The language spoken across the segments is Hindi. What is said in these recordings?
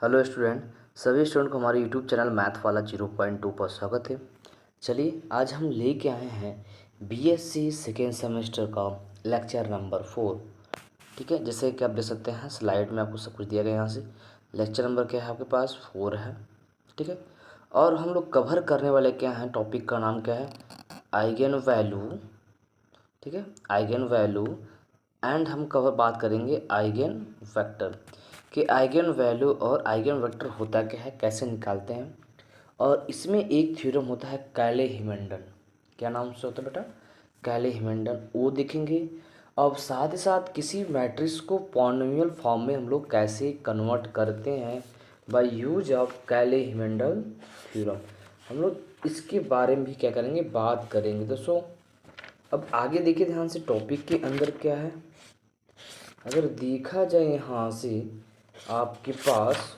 Hello student. सभी स्टूडेंट को हमारे यूट्यूब चैनल मैथ वाला 0.2 पर स्वागत है। चलिए आज हम लेके आए हैं बीएससी सेकेंड सेमेस्टर का लेक्चर नंबर 4। ठीक है, जैसे कि आप देख सकते हैं स्लाइड में आपको सब कुछ दिया गया है। यहाँ से लेक्चर नंबर क्या है आपके पास 4 है। ठीक है, और हम लोग कवर करने वाले क्या हैं, टॉपिक का नाम क्या है, आइगन वैल्यू। ठीक है, आइगन वैल्यू एंड हम कवर बात करेंगे आइगन वेक्टर कि आइगन वैल्यू और आइगन वेक्टर होता क्या है, कैसे निकालते हैं। और इसमें एक थ्योरम होता है कैले हिमेंडन। क्या नाम से होता है बेटा, कैले हिमेंडन, वो देखेंगे। अब साथ ही साथ किसी मैट्रिक्स को पॉलिनोमियल फॉर्म में हम लोग कैसे कन्वर्ट करते हैं बाय यूज ऑफ कैले हिमेंडन थ्योरम, हम लोग इसके बारे में भी क्या करेंगे, बात करेंगे दोस्तों। अब आगे देखिए ध्यान से, टॉपिक के अंदर क्या है। अगर देखा जाए यहाँ से आपके पास,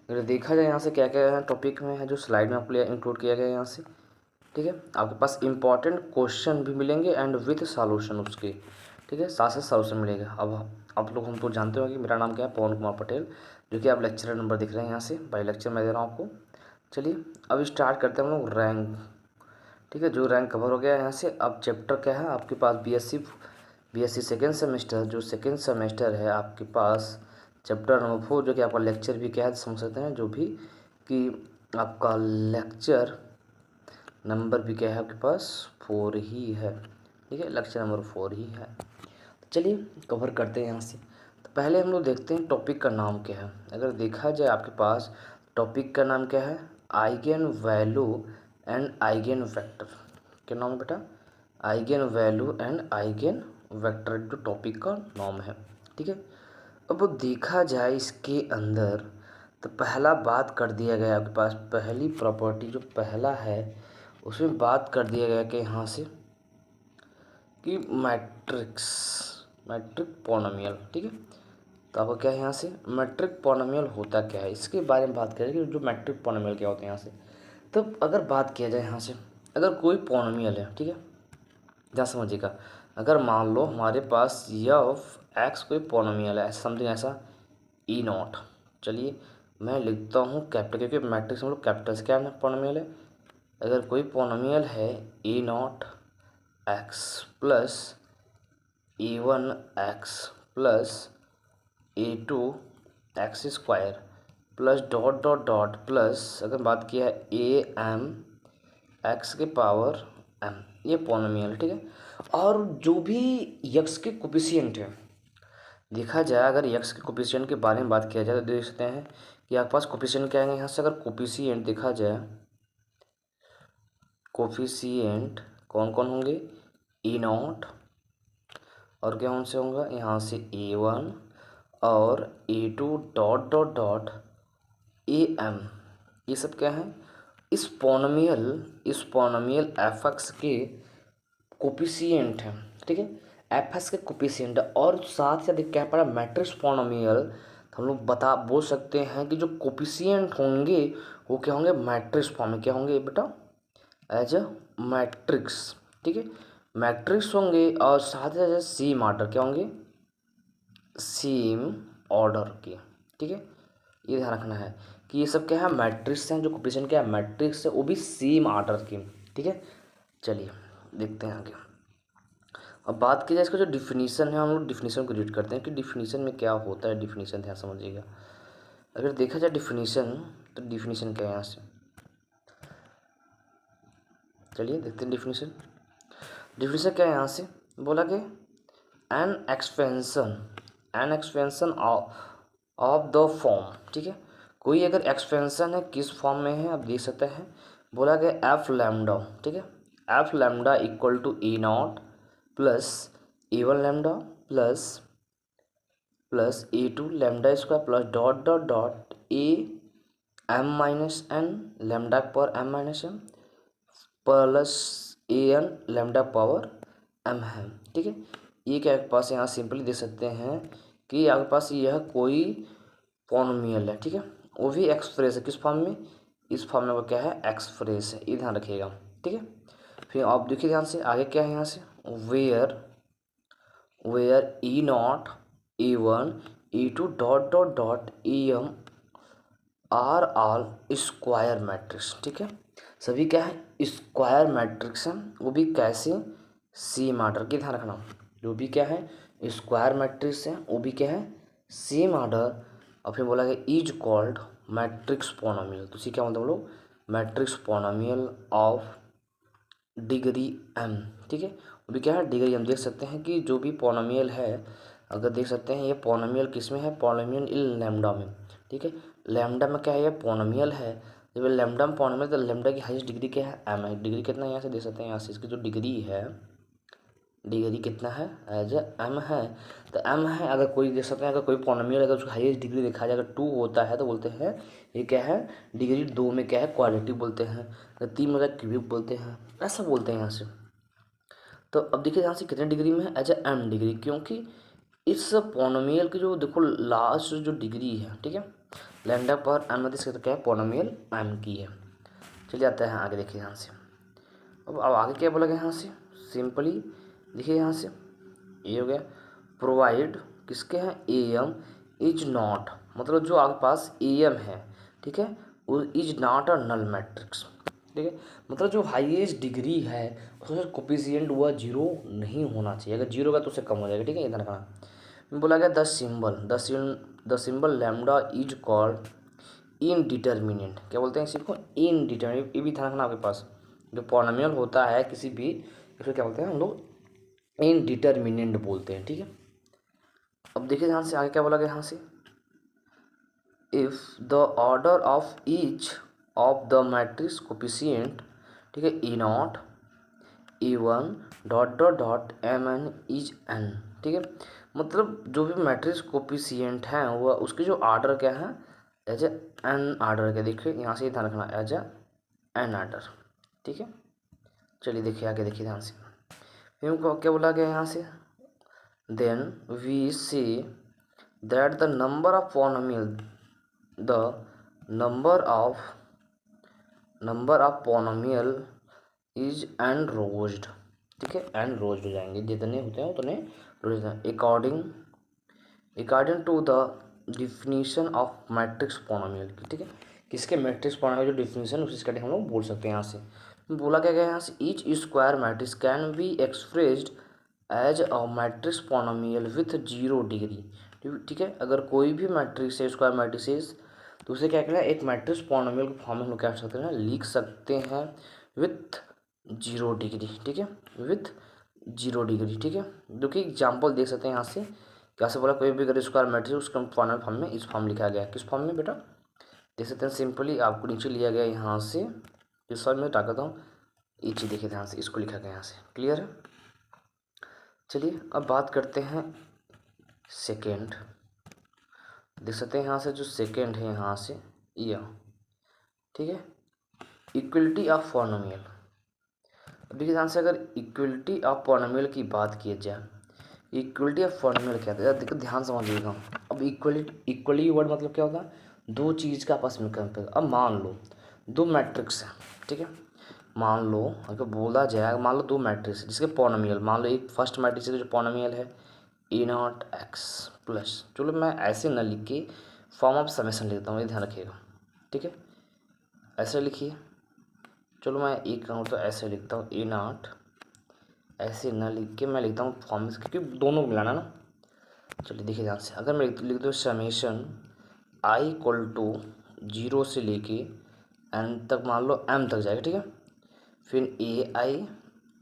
अगर देखा जाए यहाँ से क्या क्या है टॉपिक में है, जो स्लाइड में आपको इंक्लूड किया गया है यहाँ से। ठीक है, आपके पास इंपॉर्टेंट क्वेश्चन भी मिलेंगे एंड विथ सॉल्यूशन उसके। ठीक है, साथ साथ सॉल्यूशन मिलेगा। अब आप लोग हमको जानते हो कि मेरा नाम क्या है, पवन कुमार पटेल, जो कि आप लेक्चर नंबर दिख रहे हैं यहाँ से, बाई लेक्चर मैं दे रहा हूँ आपको। चलिए अब स्टार्ट करते हैं हम लोग रैंक। ठीक है, जो रैंक कवर हो गया है यहाँ से। अब चैप्टर क्या है आपके पास, बीएससी सेकेंड सेमेस्टर, जो सेकेंड सेमेस्टर है आपके पास चैप्टर नंबर 4, जो कि आपका लेक्चर भी क्या है समझ सकते हैं, जो भी कि आपका लेक्चर नंबर भी क्या है आपके पास 4 ही है। ठीक है, लेक्चर नंबर 4 ही है। चलिए कवर करते हैं यहाँ से। तो पहले हम लोग देखते हैं टॉपिक का नाम क्या है। अगर देखा जाए आपके पास टॉपिक का नाम क्या है, eigen value and eigen vector. क्या नाम है बेटा, eigen value and eigen vector, जो टॉपिक का नाम है। ठीक है, अब देखा जाए इसके अंदर तो पहला बात कर दिया गया आपके पास, पहली प्रॉपर्टी जो पहला है उसमें बात कर दिया गया कि यहाँ से कि मैट्रिक पॉलिनोमियल। ठीक है, तो आपको क्या है यहाँ से, मैट्रिक पॉलिनोमियल होता क्या है, इसके बारे में बात करें कि जो मैट्रिक पॉलिनोमियल क्या होते हैं यहाँ से। तो अगर बात किया जाए यहाँ से, अगर कोई पॉलिनोमियल है, ठीक है, जहाँ समझिएगा, अगर मान लो हमारे पास ऑफ एक्स कोई पॉलिनोमियल है, समथिंग ऐसा ई नॉट। चलिए मैं लिखता हूँ कैपिटल, क्योंकि मैट्रिक्स हम लोग कैपिटल से क्या पॉलिनोमियल है। अगर कोई पॉलिनोमियल है ई नॉट एक्स प्लस ए वन एक्स प्लस ए two x square plus dot dot dot plus, अगर बात किया है ए एम एक्स के पावर एम, ये पॉलिनोमियल। ठीक है, और जो भी यक्स के कोफिशिएंट है, देखा जाए अगर यक्स के कोफिशिएंट के बारे में बात किया जाए तो देख सकते हैं कि आपके पास कोफिशिएंट क्या आएंगे यहाँ से। अगर कोफिशिएंट देखा जाए, कोफिशिएंट कौन कौन होंगे, ई नॉट, और क्या उनसे होगा यहाँ से ए वन और a two dot dot dot A m, ये सब क्या है, इस पॉलिनोमियल एफ एक्स के कोफिशिएंट है। ठीक है, एफ एक्स के कोफिशिएंट, और साथ ही साथ क्या पड़ा मैट्रिक्स पॉलिनोमियल, तो हम लोग बोल सकते हैं कि जो कोफिशिएंट होंगे वो क्या होंगे, मैट्रिक्स फॉर्म में क्या होंगे बेटा, एज अ मैट्रिक्स। ठीक है, मैट्रिक्स होंगे, और साथ ही साथ सेम ऑर्डर क्या होंगे, सेम ऑर्डर के। ठीक है, ये ध्यान रखना है कि ये सब क्या है, मैट्रिक्स हैं, जो कोफिशिएंट क्या है मैट्रिक्स है, वो भी सेम ऑर्डर की। ठीक है, चलिए देखते हैं आगे। अब बात की जाए इसका जो डिफिनीशन है, हम लोग डिफिनीशन को रीड करते हैं कि डिफिनीशन में क्या होता है। डिफिनीशन ध्यान समझिएगा, अगर देखा जाए डिफिनीशन, तो डिफिनीशन क्या है यहाँ से, चलिए देखते हैं डिफिनीशन। डिफिनीशन क्या है यहाँ से, बोला कि N expansion of the form. ठीक है, कोई अगर एक्सपेंशन है किस फॉर्म में है आप देख सकते हैं, बोला गया एफ लैम्डा। ठीक है, F lambda equal to A naught plus A one lambda plus A two lambda square plus dot dot dot A M minus N lambda power M minus M plus A N lambda power M है। ठीक है, ये क्या आपके पास यहाँ सिंपली दे सकते हैं कि आपके पास यह कोई पॉलिनोमियल है। ठीक है, वो भी एक्सप्रेस है, किस फॉर्म में, इस फॉर्म में वो क्या है, एक्सप्रेस है, ये ध्यान रखिएगा। ठीक है, फिर आप देखिए ध्यान से आगे क्या है यहाँ से, where E naught A one E2 dot dot dot EM are all square matrix. ठीक है, सभी क्या है, स्क्वायर मैट्रिक्स हैं, वो भी कैसे, सेम आर्डर की, ध्यान रखना, जो भी क्या है स्क्वायर मैट्रिक्स है वो भी क्या है सेम आर्डर। और फिर बोला गया इज कॉल्ड मैट्रिक्स पोनोमियल, तो इसी क्या मतलब हम लोग matrix polynomial of degree m। ठीक है, वो भी क्या है डिग्री m। देख सकते हैं कि जो भी पोनोमियल है, अगर देख सकते हैं ये पोनोमियल किस में है, पोनोमियल इन लैम्डा में। ठीक है, लैम्डा में क्या है, ये पोनोमियल है, जब लैम्डा में पोनोमियल तो लैम्डा की हाईएस्ट डिग्री क्या है m है। डिग्री कितना है यहाँ से देख सकते हैं, यहाँ से इसकी जो डिग्री है, डिग्री कितना है एज m है। तो m है, अगर कोई देख सकते हैं अगर कोई पोनोमियल अगर उसका हाईएस्ट डिग्री देखा जाए अगर 2 होता है तो बोलते हैं ये क्या है डिग्री 2 में क्या है क्वाड्रेटिक बोलते हैं, तो 3 में क्यूबिक बोलते हैं, ऐसा बोलते हैं यहाँ से। तो अब देखिए यहाँ से कितने डिग्री में है एज m डिग्री, क्योंकि इस पोनोमियल की जो देखो लास्ट जो डिग्री है, ठीक है, लैम्डा पर m देख सकते क्या है पोनोमियल m की है। चलिए आता है आगे, देखिए यहाँ से अब आगे क्या बोला गया यहाँ से, सिंपली देखिए यहाँ से ये हो गया प्रोवाइड किसके हैं AM इज नॉट, मतलब जो आपके पास AM है, ठीक है, वो is not a null matrix. ठीक है, मतलब जो हाईएस्ट डिग्री है उसमें कोफिशिएंट हुआ 0 नहीं होना चाहिए, अगर 0 का तो उससे कम हो जाएगा। ठीक है, इधर रखना। बोला गया the symbol lambda is called indeterminate, क्या बोलते हैं इसी को इनडिटर्मिनेंट, ये भी ध्यान रखना आपके पास, जो पॉलिनोमियल होता है किसी भी इसको क्या बोलते हैं हम लोग इनडिटर्मिनेंट बोलते हैं। ठीक है, अब देखिए ध्यान से आगे क्या बोला गया यहाँ से, if the order of each of the matrix coefficient, ठीक है, E0 E1 dot dot dot MN is n। ठीक है, मतलब जो भी मैट्रिक्स कोफिशिएंट हैं वह उसकी जो ऑर्डर क्या है एज एन ऑर्डर के, देखिए यहाँ से ध्यान रखना एज एन ऑर्डर। ठीक है, चलिए देखिए आगे, देखिए ध्यान से फिर हमको क्या बोला गया यहाँ से, then we see that the number of polynomial the number of polynomial is n rowed. ठीक है, एन रोज्ड हो जाएंगे, जितने होते हैं उतने rowed according to the definition of matrix polynomial की। ठीक है, किसके मैट्रिक्स पोनोमियल जो डिफिनीशन उसी का हम लोग बोल सकते हैं। यहाँ से बोला क्या गया यहाँ से, each square matrix can be expressed as a matrix polynomial with 0 degree. ठीक है, अगर कोई भी मैट्रिक्स है स्क्वायर मैट्रिक्स तो उसे क्या कहना है एक मैट्रिक्स पोनोमियल के फॉर्म में हम लोग क्या कर सकते हैं लिख सकते हैं विथ 0 डिग्री। ठीक है, विथ 0 डिग्री। ठीक है, जो कि एग्जाम्पल देख सकते हैं यहाँ से, कैसे बोला कोई भी अगर स्क्वायर मैट्रिक्स उसका फॉर्म में इस फॉर्म लिखा गया है, किस फॉर्म में बेटा देख सकते हैं, सिंपली आपको नीचे लिया गया यहाँ से, इस फॉर्म में ताकता हूँ ये चीज़ देखिए ध्यान से, इसको लिखा गया यहाँ से, क्लियर है। चलिए अब बात करते हैं सेकेंड, देख सकते हैं यहाँ से जो सेकेंड है यहाँ से यह, ठीक है, इक्वलिटी ऑफ पॉलिनोमियल। अब देखिए ध्यान से, अगर इक्वलिटी ऑफ पॉलिनोमियल की बात की जाए, इक्वलिटी ऑफ पॉलिनोमियल क्या है, देखो ध्यान समझिएगा। अब इक्वली वर्ड मतलब क्या होता है, दो चीज़ का आपस में कंपेयर। अब मान लो दो मैट्रिक्स है, ठीक है, मान लो अगर बोला जाए, मान लो दो मैट्रिक्स जिसके पॉलिनोमियल, मान लो एक फर्स्ट मैट्रिक्स का जो पॉलिनोमियल है E0 x प्लस, चलो मैं ऐसे न लिख के फॉर्म ऑफ समेशन लिखता हूँ, ये ध्यान रखिएगा। ठीक है, ऐसे लिखिए, चलो मैं एक कहूँ तो ऐसे लिखता हूँ E0, ऐसे न लिख के मैं लिखता हूँ फॉर्म में, क्योंकि दोनों को मिलाना ना। चलिए देखिए ध्यान से, अगर मैं लिख दूँ समेशन I इक्वल टू 0 से लेके n तक, मान लो m तक जाएगा, ठीक है, फिर AI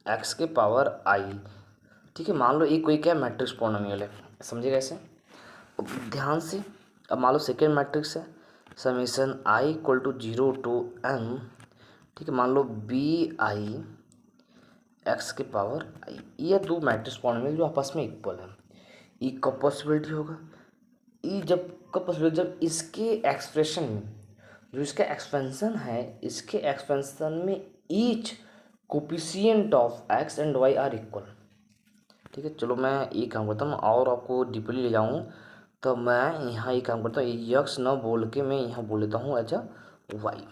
x के पावर I। ठीक है, मान लो एक कोई क्या मैट्रिक्स पॉलिनोमियल है, समझिएगा ऐसे। अब ध्यान से, अब मान लो सेकेंड मैट्रिक्स है summation I equal to 0 to m, ठीक है, मान लो BI x के पावर I, ये दो मैट्रिक्स पॉलिनोमियल जो आपस में इक्वल है। ई कब पॉसिबिलिटी होगा, ई जब कब पॉसिबिलिटी, जब इसके एक्सप्रेशन में जो इसका एक्सपेंशन है, इसके एक्सपेंशन में each coefficient of x and y are equal. ठीक है, चलो मैं ये काम करता हूँ और आपको डीपली ले जाऊँ, तो मैं यहाँ ये काम करता हूँ, यक्स न बोल के मैं यहाँ बोल लेता हूँ एज वाई।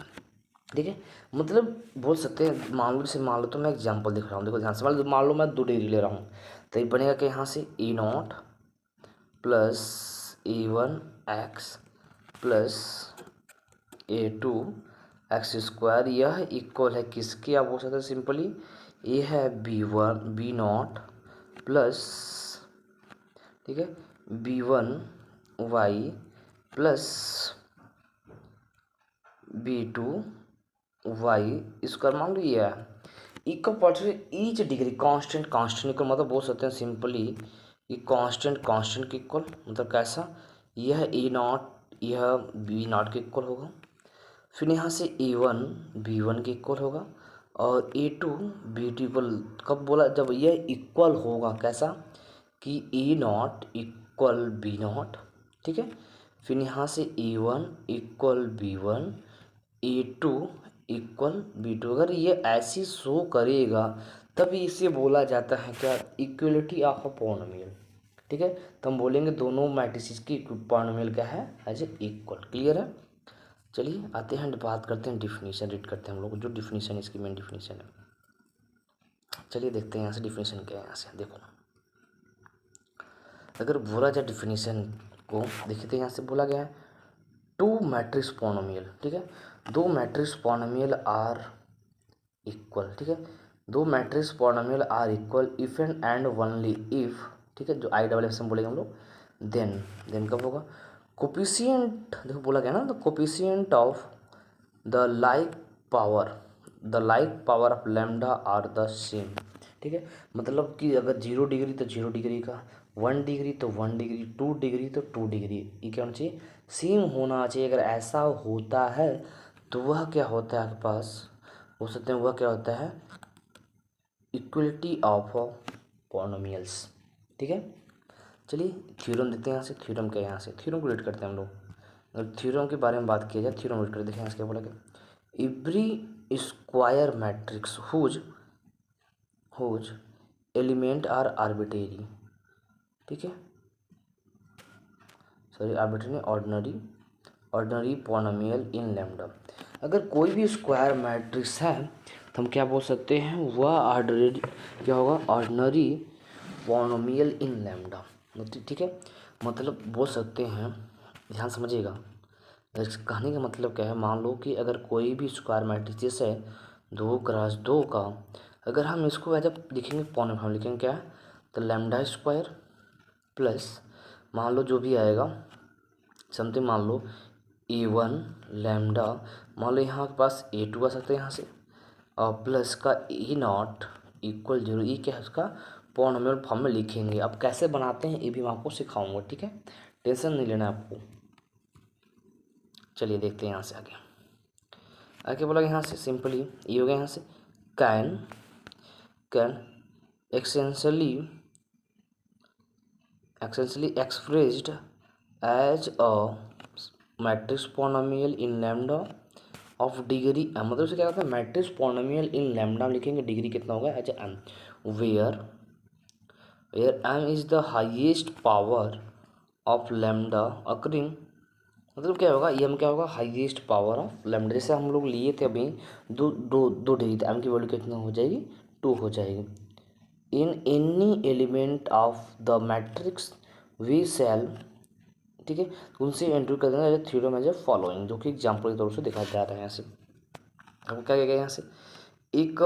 ठीक है, मतलब बोल सकते हैं, मान लो जैसे मान लो, तो मैं एग्जांपल दिख रहा हूँ, देखो ध्यान से, मान लो मैं 2 डिग्री ले रहा हूँ, तो ये बनेगा कि यहाँ से E0 plus a1x plus a2x², यह इक्वल है किसके, आप बोल सकते हैं सिंपली ये है b0 प्लस, ठीक है, b1y प्लस b2y इसका मान लो ये है equal percent each degree constant equal, मतलब बोल सकते हैं सिंपली ये कांस्टेंट के इक्वल, मतलब कैसा, यह a0 यह b0 के इक्वल होगा, फिर यहाँ से a1 b1 के इक्वल होगा और a2 b2 इक्वल, कब बोला, जब यह इक्वल होगा कैसा कि a0 इक्वल b0, ठीक है, फिर यहाँ से a1 equal b1 a2 equal b2, अगर ये ऐसी शो करेगा तभी इसे बोला जाता है क्या, इक्वलिटी ऑफ अ पॉलिनोमियल, ठीक है, तो हम बोलेंगे दोनों मैट्रिसेस की पॉलिनोमियल क्या है, एज ए इक्वल। क्लियर है। चलिए आते हैं बात करते हैं डिफिनीशन, रीड करते हैं हम लोग जो डिफिनीशन इसकी मेन डिफिनीशन है। चलिए देखते हैं यहाँ से डिफिनीशन क्या है। यहाँ से देखो, अगर बोला जाए डिफिनीशन को देखते हैं, यहाँ से बोला गया है टू मैट्रिक्स पॉलिनोमियल, ठीक है, दो मैट्रिक्स पॉलिनोमियल आर इक्वल, ठीक है, दो matrix polynomial are equal if and only if, ठीक है, जो आई डबल एफ से बोलेंगे हम लोग, देन कब होगा, कोफिशिएंट, देखो बोला गया ना, the coefficient of the like power of lambda are the same, ठीक है, मतलब कि अगर 0 डिग्री तो 0 डिग्री का, 1 डिग्री तो 1 डिग्री, 2 डिग्री तो 2 डिग्री, ये क्या होना चाहिए, सेम होना चाहिए। अगर ऐसा होता है तो वह क्या होता है आपके पास, हो सकते हैं वह क्या होता है, इक्वलिटी ऑफ पॉलिनोमियल्स, ठीक है। चलिए थ्योरम देखते हैं यहाँ से, थ्योरम क्या है, यहाँ से थ्योरम को रीड करते हैं हम लोग। अगर थ्योरम के बारे में बात किया जाए, थ्योरम रीड कर देखें यहाँ से क्या बोला गया, every square matrix whose element are arbitrary, ठीक है, sorry arbitrary ordinary polynomial in lambda, अगर कोई भी स्क्वायर मैट्रिक्स है तो हम क्या बोल सकते हैं, वह ऑर्डिनरी क्या होगा, ऑर्डिनरी पॉलिनोमियल इन लैम्डा, ठीक है, मतलब बोल सकते हैं, ध्यान समझिएगा, इस कहने का मतलब क्या है, मान लो कि अगर कोई भी स्क्वायर मैट्रिक्स है 2x2 का, अगर हम इसको एज लिखेंगे पॉलिनोमियल लिखेंगे क्या है, तो लैम्डा स्क्वायर प्लस मान लो जो भी आएगा समथिंग, मान लो a1 लैम्डा, मान लो यहाँ के पास a2 आ सकते हैं यहाँ से, और प्लस का a0 इक्वल 0, ये क्या है उसका पॉलिनोमियल फॉर्म में लिखेंगे। अब कैसे बनाते हैं ये भी मैं आपको सिखाऊंगा, ठीक है, टेंशन नहीं लेना आपको। चलिए देखते हैं यहाँ से आगे बोला यहाँ से सिंपली ये हो गया, यहाँ से can essentially expressed as a matrix polynomial in lambda of degree m, मतलब से क्या होता है, मैट्रिक्स पॉलिनोमियल इन लैम्डा लिखेंगे, डिग्री कितना होगा as m, where m is the highest power of lambda occurring, मतलब क्या होगा, ये m क्या होगा, हाईएस्ट पावर ऑफ लैम्डा, जैसे हम लोग लिए थे अभी दो डिग्री, तो m की वैल्यू कितना हो जाएगी, 2 हो जाएगी, in any element of the matrix we shall, ठीक है, उनसे एंट्री कर देना as theorem as a following, जो कि एग्जाम्पल के तौर से दिखाया जा रहा है। यहाँ से आपको क्या गया, यहाँ से एक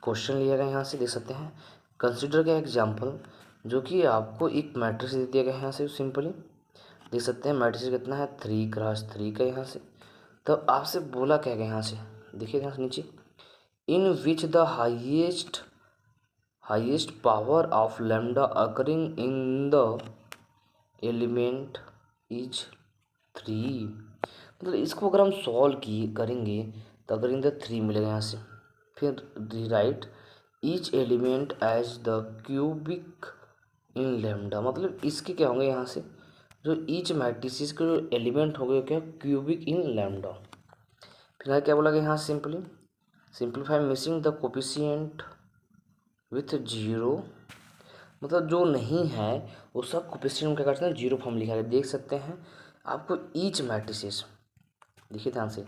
क्वेश्चन लिया गया, यहाँ से देख सकते हैं, कंसिडर का एग्जाम्पल, जो कि आपको एक मैट्रिक्स दे दिया गया है, यहाँ से सिंपली देख सकते हैं मैट्रिक्स कितना है 3x3 का, यहाँ से तो आपसे बोला क्या गया, यहाँ से देखिए यहाँ से नीचे, in which the highest power of lambda occurring in the element is 3, मतलब इसको अगर हम सॉल्व करेंगे तो अगर इन द 3 मिलेगा यहाँ से, फिर write each element as the cubic in lambda, मतलब इसके क्या होंगे यहाँ से, जो ईच मैट्रिसेस के जो एलिमेंट होंगे क्या, क्यूबिक इन लैम्डा। फिर क्या बोला गया यहाँ simplify missing the coefficient with 0, मतलब जो नहीं है वो सब कोफिशिएंट क्या करते हैं, 0 फॉर्म लिखा है, देख सकते हैं आपको ईच मैट्रिसेस, देखिए ध्यान से,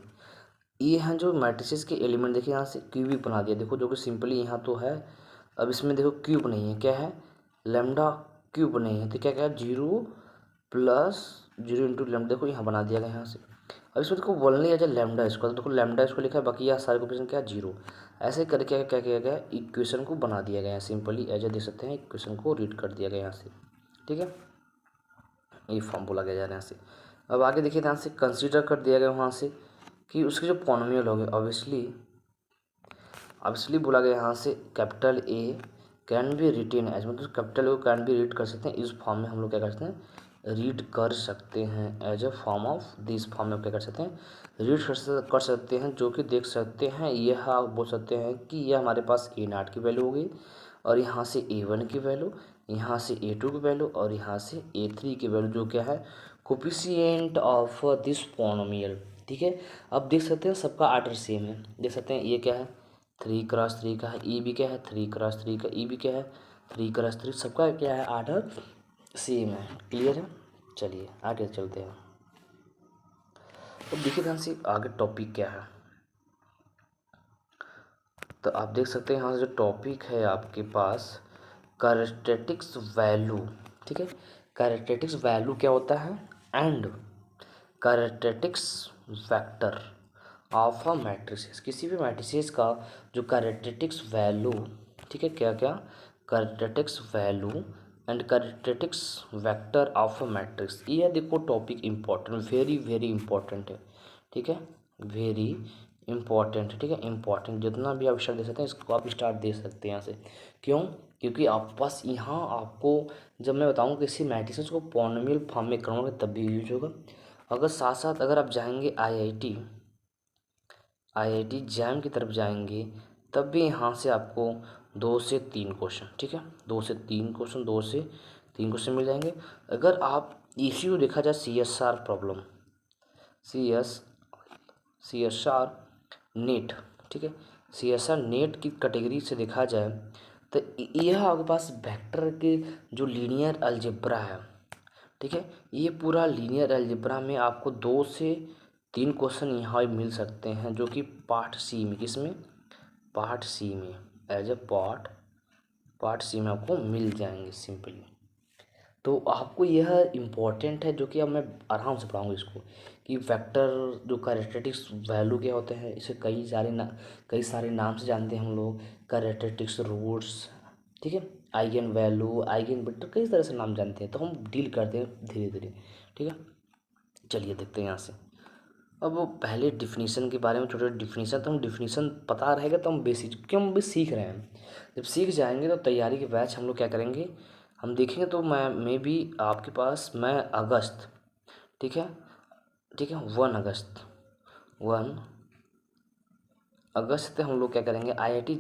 ये हैं जो मैट्रिसेस के एलिमेंट, देखिए यहाँ से क्यूबिक बना दिया, देखो जो कि सिंपली यहाँ तो है, अब इसमें देखो क्यूब नहीं है, क्या है लैम्डा क्यूब नहीं है, तो क्या क्या 0 प्लस 0 × लैम्डा, देखो यहाँ बना दिया गया यहाँ से। अब इसको देखो बोलने एज लैम्डा स्क्वायर, देखो लैम्डा स्क्वायर लिखा है, बाकी यहाँ सारे कोफिशिएंट क्या 0। ऐसे करके क्या किया गया, इक्वेशन को बना दिया गया है सिंपली, एज देख सकते हैं इक्वेशन को रीड कर दिया गया यहाँ से, ठीक है। ये फॉर्म बोला गया यहाँ से। अब आगे देखिए ध्यान से, कंसीडर कर दिया गया वहाँ से कि उसके जो पॉलिनोमियल हो गए, ऑब्वियसली बोला गया यहाँ से capital A can be written as, मतलब कैपिटल ए को कैन बी रीड कर सकते हैं इस फॉर्म में, हम लोग क्या कर सकते हैं रीड कर सकते हैं as a form of this form में क्या कर सकते हैं रीड कर सकते हैं, जो कि देख सकते हैं यह आप बोल सकते हैं कि यह हमारे पास A0 की वैल्यू होगी, और यहाँ से A1 की वैल्यू, यहाँ से A2 की वैल्यू, और यहाँ से A3 की वैल्यू, जो क्या है कोफिशिएंट ऑफ दिस पॉलिनोमियल, ठीक है। अब देख सकते हैं सबका आर्डर सेम है, देख सकते हैं ये क्या है 3 × 3 का है, ई भी क्या है 3 × 3 का, ई भी क्या है 3 × 3, सबका क्या है आर्डर सेम है, क्लियर है। चलिए आगे चलते हैं। तो देखिए ध्यान से आगे टॉपिक क्या है, तो आप देख सकते हैं यहाँ से जो टॉपिक है आपके पास कैरेक्टरिस्टिक्स वैल्यू, ठीक है। कैरेक्टरिस्टिक्स वैल्यू क्या होता है, and characteristics vector of a matrices, किसी भी मैट्रिसेस का जो कैरेक्टरिस्टिक्स वैल्यू, ठीक है, क्या क्या characteristics value and characteristics vector of a matrix, ये देखो topic important, very very important है, ठीक है, वेरी इम्पॉर्टेंट, ठीक है, इम्पॉर्टेंट, जितना भी आप स्टार्ट दे सकते हैं इसको आप स्टार्ट दे सकते हैं यहाँ से, क्यों, क्योंकि आप पास यहाँ आपको जब मैं बताऊँ किसी मैट्रिसेस को पॉलिनोमियल फॉर्म में करूँगा तब भी यूज होगा। अगर साथ साथ अगर आप जाएंगे IIT जैम की तरफ जाएंगे तब भी यहाँ से आपको 2 से 3 क्वेश्चन, ठीक है, 2 से 3 क्वेश्चन, 2 से 3 क्वेश्चन मिल जाएंगे। अगर आप ECU देखा जाए CSR प्रॉब्लम, CSR नेट, ठीक है, CSR नेट की कैटेगरी से देखा जाए तो यह आपके पास वेक्टर के जो लीनियर अलजेब्रा है, ठीक है, ये पूरा लीनियर अलजेब्रा में आपको 2 से 3 क्वेश्चन यहाँ मिल सकते हैं, जो कि पार्ट सी में, किसमें पार्ट सी में, एज ए पार्ट सी में आपको मिल जाएंगे सिंपली। तो आपको यह इम्पोर्टेंट है, जो कि अब मैं आराम से पढ़ाऊँगा इसको, कि वेक्टर जो कैरेक्टरिस्टिक्स वैल्यू क्या होते हैं, इसे कई सारे नाम से जानते हैं हम लोग, कैरेक्टरिस्टिक्स रूट्स, ठीक है, आइगन वैल्यू, आइगन वेक्टर, कई तरह से नाम जानते हैं, तो हम डील करते हैं धीरे धीरे, ठीक है। चलिए देखते हैं यहाँ से। अब वो पहले डिफिनीसन के बारे में, छोटे डिफिनीसन, तो हम डिफिनीसन पता रहेगा तो हम बेसिक, क्योंकि हम भी सीख रहे हैं, जब सीख जाएंगे तो तैयारी के बैच हम लोग क्या करेंगे, हम देखेंगे। तो मैं भी आपके पास मैं अगस्त, ठीक है, ठीक है, 1 अगस्त से हम लोग क्या करेंगे IIT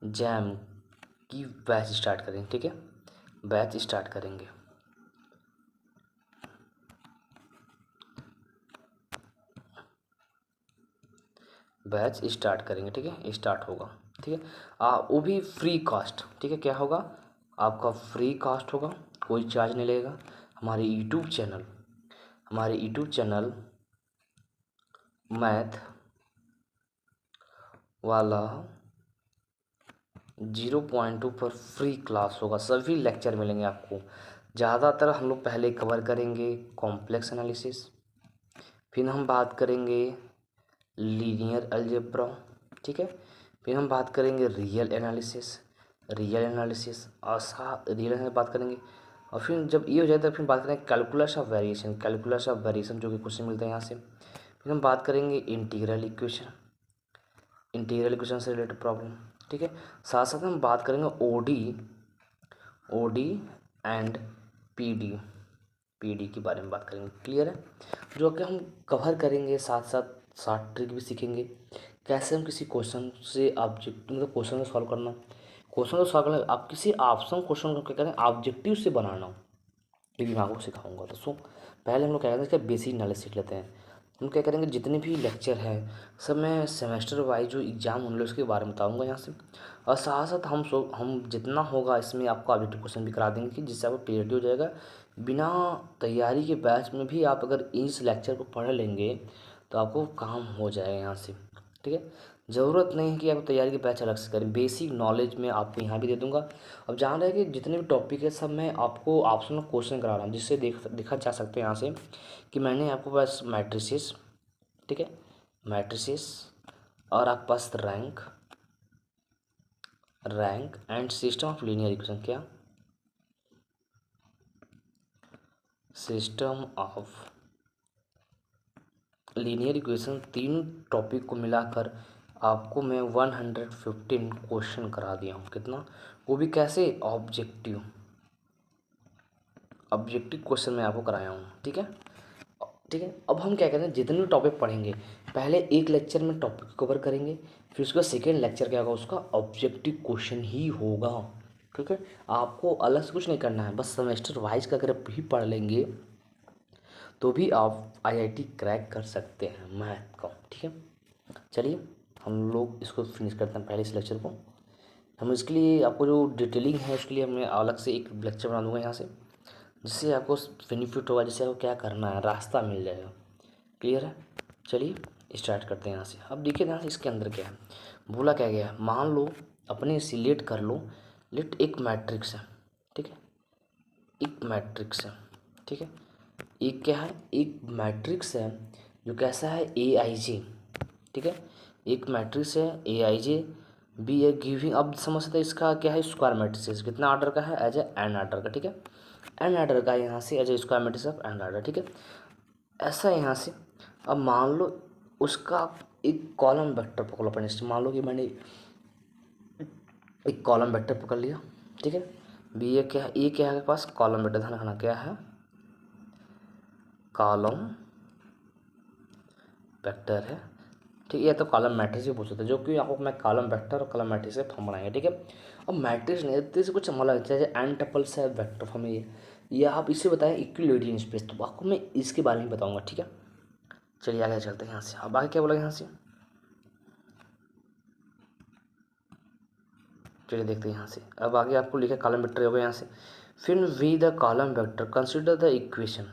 जैम की बैच स्टार्ट करेंगे, ठीक है, बैच स्टार्ट करेंगे। बैच स्टार्ट करेंगे, ठीक है, स्टार्ट होगा, ठीक है, वो भी फ्री कास्ट, ठीक है, क्या होगा आपका फ्री कास्ट होगा, कोई चार्ज नहीं लगेगा। हमारे यूट्यूब चैनल मैथ वाला 0.2 पर फ्री क्लास होगा, सभी लेक्चर मिलेंगे आपको। ज़्यादातर हम लोग पहले कवर करेंगे कॉम्प्लेक्स एनालिसिस, फिर हम बात करेंगे लीनियर अलजेब्रा, ठीक है, फिर हम बात करेंगे रियल एनालिसिस और रियल एनालिसिस बात करेंगे, और फिर जब ये हो जाए तो फिर बात करेंगे कैलकुलस ऑफ वेरिएशन, जो कि क्वेश्चन मिलते हैं यहाँ से। फिर हम बात करेंगे इंटीग्रल इक्वेशन से रिलेटेड प्रॉब्लम, ठीक है। साथ साथ हम बात करेंगे ओडी एंड पीडी के बारे में बात करेंगे, क्लियर है, जो कि हम कवर करेंगे। साथ साथ शॉर्ट ट्रिक भी सीखेंगे, कैसे हम किसी क्वेश्चन से ऑब्जेक्ट, मतलब क्वेश्चन को सॉल्व करना, आप किसी ऑप्शन क्वेश्चन को क्या करें ऑब्जेक्टिव से बनाना, ये भी मैं आपको सिखाऊंगा। तो पहले हम लोग क्या करेंगे, इसका बेसिक नॉलेज सीख लेते हैं। हम क्या करेंगे, जितने भी लेक्चर है सब मैं सेमेस्टर वाइज जो एग्ज़ाम होने उसके बारे में बताऊंगा यहाँ से, और साथ साथ हम जितना होगा इसमें आपको ऑब्जेक्टिव क्वेश्चन भी करा देंगे, कि जिससे आपको क्लियरिटी हो जाएगा। बिना तैयारी के बैच में भी आप अगर इस लेक्चर को पढ़ लेंगे तो आपको काम हो जाएगा यहाँ से, ठीक है। ज़रूरत नहीं है कि आप तैयारी के बैच अलग से करें, बेसिक नॉलेज में आपको यहाँ भी दे दूंगा। अब जान रहे हैं कि जितने भी टॉपिक है सब मैं आपको ऑप्शनल क्वेश्चन करा रहा हूँ, जिससे देखा जा सकता है यहाँ से कि मैंने आपको पास मैट्रिसेस, ठीक है, मैट्रिसेस और आपके पास rank and system of linear equation, क्या सिस्टम ऑफ लीनियर इक्वेशन, तीन टॉपिक को मिलाकर आपको मैं 115 क्वेश्चन करा दिया हूँ। कितना? वो भी कैसे? ऑब्जेक्टिव क्वेश्चन मैं आपको कराया हूँ, ठीक है। ठीक है, अब हम क्या कहते हैं, जितने भी टॉपिक पढ़ेंगे पहले एक लेक्चर में टॉपिक कवर करेंगे, फिर उसका सेकेंड लेक्चर क्या होगा, उसका ऑब्जेक्टिव क्वेश्चन ही होगा, ठीक है। आपको अलग से कुछ नहीं करना है, बस सेमेस्टर वाइज का अगर भी पढ़ लेंगे तो भी आप आईआईटी क्रैक कर सकते हैं मैथ का, ठीक है। चलिए हम लोग इसको फिनिश करते हैं पहले इस लेक्चर को। हम इसके लिए आपको जो डिटेलिंग है उसके लिए मैं अलग से एक लेक्चर बना दूंगा यहाँ से, जिससे आपको बेनिफिट होगा, जिससे आपको क्या करना है रास्ता मिल जाएगा। क्लियर है? चलिए स्टार्ट करते हैं यहाँ से। अब देखिए यहाँ से इसके अंदर क्या है, बोला क्या गया है, मान लो अपने से लेट कर लो, लेट एक मैट्रिक्स है, ठीक है, एक मैट्रिक्स है, ठीक है, एक क्या है, एक मैट्रिक्स है जो कैसा है, ए आई जे, ठीक है, एक मैट्रिक्स है ए आई जे बी ए गिविंग। अब समझ सकते हैं इसका क्या है, स्क्वायर मैट्रिक्स कितना ऑर्डर का है, एज ए एन ऑर्डर का, ठीक है, एन ऑर्डर का यहाँ से as a square matrix of N order, ठीक है। ऐसा यहाँ से अब मान लो उसका एक कॉलम वेक्टर पकड़ लो अपने, मान लो कि मैंने एक कॉलम वेक्टर पकड़ लिया, ठीक है, बी ए क्या है, ए क्या है पास कॉलम वेक्टर, ध्यान रखना क्या है, कॉलम वेक्टर है, ठीक है। तो कॉलम मैट्रिक्स भी पूछ सकते हैं, जो कि आपको मैं कॉलम वेक्टर और कॉलम मैट्रिक्स से फॉर्म बनाएंगे, ठीक है। अब मैट्रिक्स नहीं देते से कुछ मतलब जैसे एन टपल्स है वेक्टर फॉर्म है ये आप इससे बताएं इक्विलिब्रियम स्पेस, तो आपको मैं इसके बारे में बताऊंगा, ठीक है। चलिए आगे चलते हैं यहाँ से। अब आगे क्या बोला यहाँ से, चलिए देखते हैं यहाँ से। अब आगे आपको लिखा कॉलम वेक्टर होगा यहाँ से, फिर we the column vector consider the equation,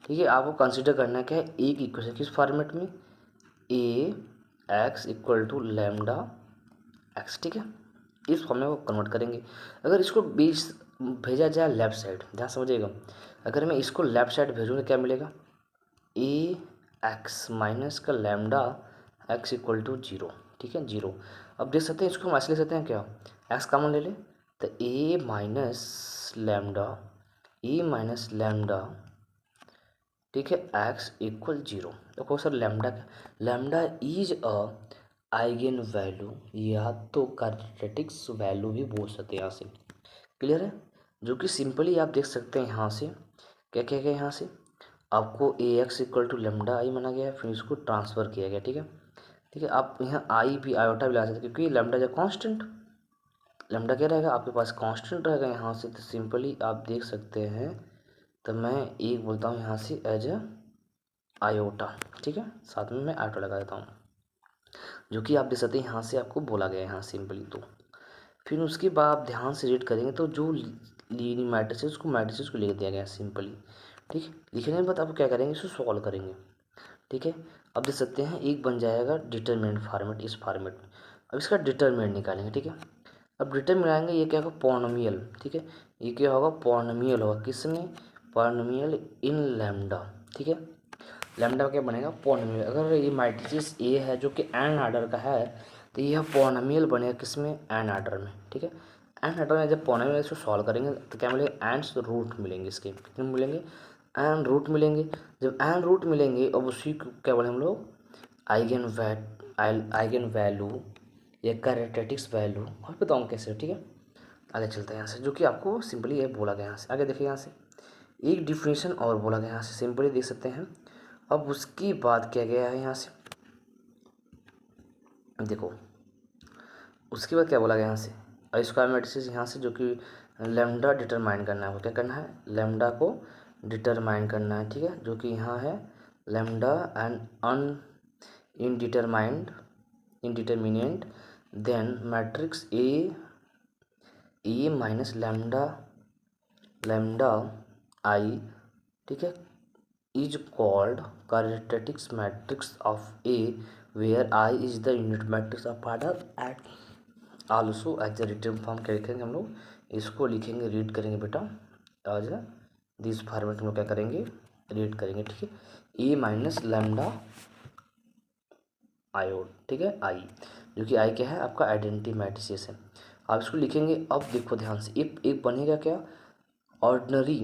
ठीक है। आपको कंसिडर करना क्या है, एक इक्वेशन किस फॉर्मेट में, A x equal to lambda x, ठीक है, इस फॉर्म में वो कन्वर्ट करेंगे। अगर इसको बीच भेजा जाए लेफ्ट साइड, ध्यान समझिएगा, अगर मैं इसको लेफ्ट साइड भेजूँगा क्या मिलेगा, ए एक्स माइनस का lambda X equal to zero, ठीक है, जीरो। अब देख सकते हैं इसको हम ऐसे ले सकते हैं क्या, एक्स कॉमन ले लें तो ए माइनस लैम्डा, ठीक है, एक्स इक्वल जीरो। देखो सर लैम्डा क्या, lambda is a eigen value या तो कैरेक्टरिस्टिक्स वैल्यू भी बोल सकते हैं यहाँ से, क्लियर है। जो कि सिंपली आप देख सकते हैं यहाँ से क्या किया गया, यहाँ से आपको A x equal to lambda I माना गया है, फिर इसको ट्रांसफ़र किया गया, ठीक है, ठीक है। आप यहाँ आई भी आयोटा भी ला सकते हैं, क्योंकि लेमडा जो कांस्टेंट, लेमडा क्या रहेगा आपके पास, कांस्टेंट रहेगा यहाँ से, तो सिंपली आप देख सकते हैं, तो मैं एक बोलता हूँ यहाँ से एज ए आयोटा, ठीक है, साथ में मैं आयोटा लगा देता हूँ, जो कि आप देख सकते हैं यहाँ से आपको बोला गया है यहाँ सिंपली। तो फिर उसके बाद आप ध्यान से रीड करेंगे तो जो लीनियर मैट्रिक्स है उसको मैट्रिक्स को लिख दिया गया है सिंपली, ठीक है। लिखने के बाद आप क्या करेंगे, इसको सॉल्व करेंगे, ठीक है। अब देख सकते हैं एक बन जाएगा डिटरमिनेंट फार्मेट, इस फार्मेट में अब इसका डिटरमिनेंट निकालेंगे, ठीक है। अब डिटरमिनेंट आएंगे, ये क्या होगा, पॉलिनोमियल, ठीक है, ये क्या होगा, पॉलिनोमियल होगा, किसमें, पॉलिनोमियल इन लैम्डा, ठीक है। लैम्डा क्या बनेगा, पॉलिनोमियल। अगर ये मैट्रिक्स ए है जो कि एन ऑर्डर का है, तो यह पॉलिनोमियल बनेगा किसमें, एन ऑर्डर में, ठीक है। एन ऑर्डर में जब पॉलिनोमियल इसको सॉल्व करेंगे तो क्या मिलेगा, एन रूट मिलेंगे, इसके कितने मिलेंगे, एन रूट मिलेंगे। जब एन रूट मिलेंगे अब उसी को क्या बोले हम लोग, आइगन वैल्यू या कैरेक्टरिस्टिक्स वैल्यू, और बताऊँ कैसे, ठीक है। आगे चलते हैं यहाँ से, जो कि आपको सिंपली ये बोला गया यहाँ से। आगे देखिए यहाँ से एक डिफिनेशन और बोला गया यहाँ से, सिंपली देख सकते हैं। अब उसकी बात किया गया है यहाँ से, देखो उसके बाद क्या बोला गया यहाँ से, और स्क्वायर मैट्रिक्स यहाँ से, जो कि लेमडा डिटरमाइन करना है, वो क्या करना है, लेमडा को डिटरमाइन करना है, ठीक है, जो कि यहाँ है lambda and an indeterminate then matrix A minus lambda I, ठीक है, is called characteristics matrix of A where I is the unit matrix of order at also as a return form क्या लिखेंगे हम लोग, इसको लिखेंगे, रीड करेंगे बेटा एज दिस फॉर्मेट हम लोग क्या करेंगे, रीड करेंगे। ठीक है, ए माइनस लैम्डा आयोड, ठीक है, आई, जो कि आई क्या है आपका आइडेंटिटी मैट्रिसेस है। आप इसको लिखेंगे। अब देखो ध्यान से, इफ एक बनेगा क्या, ऑर्डिनरी,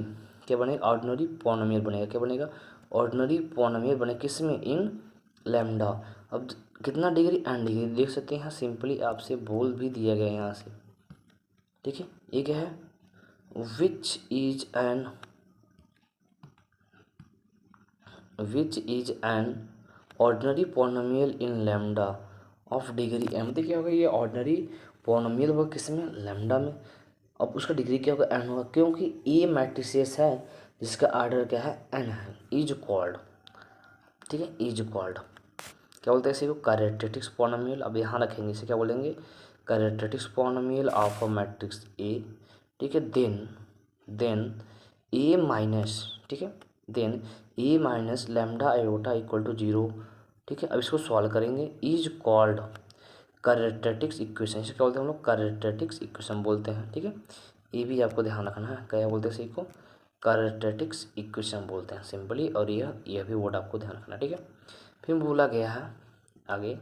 क्या बनेगा, ऑर्डिनरी पॉलिनोमियल बनेगा। क्या बनेगा, ऑर्डिनरी पॉलिनोमियल बने किस में, इन लैम्डा। अब कितना डिग्री, एन डिग्री, देख सकते हैं यहाँ सिंपली आपसे बोल भी दिया गया है यहाँ से। ठीक है, ये क्या है, which is an ordinary polynomial in lambda of degree M. देखिए क्या होगा, ये ऑर्डिनरी पॉलिनोमियल होगा किस में, लैम्डा में। अब उसका डिग्री क्या होगा, एन होगा, क्योंकि ए मैट्रिसेस है जिसका आर्डर क्या है, एन है, इज कॉल्ड। ठीक है, इज कॉल्ड क्या बोलते हैं इसी को, कैरेक्टरिस्टिक्स पॉलिनोमियल। अब यहाँ रखेंगे इसे, क्या बोलेंगे, characteristics polynomial of a matrix A. ठीक है, देन ए माइनस, ठीक है, then A minus lambda iota equal to 0। ठीक है, अब इसको सॉल्व करेंगे, इज कॉल्ड कैरेक्टरिस्टिक्स इक्वेशन। इसे क्या बोलते हैं हम लोग, कैरेक्टरिस्टिक्स इक्वेशन बोलते हैं। ठीक है, ये भी आपको ध्यान रखना है, क्या बोलते हैं इसी को, कैरेक्टरिस्टिक्स इक्वेशन बोलते हैं सिंपली। और यह भी वर्ड आपको ध्यान रखना। ठीक है, फिर बोला गया है आगे,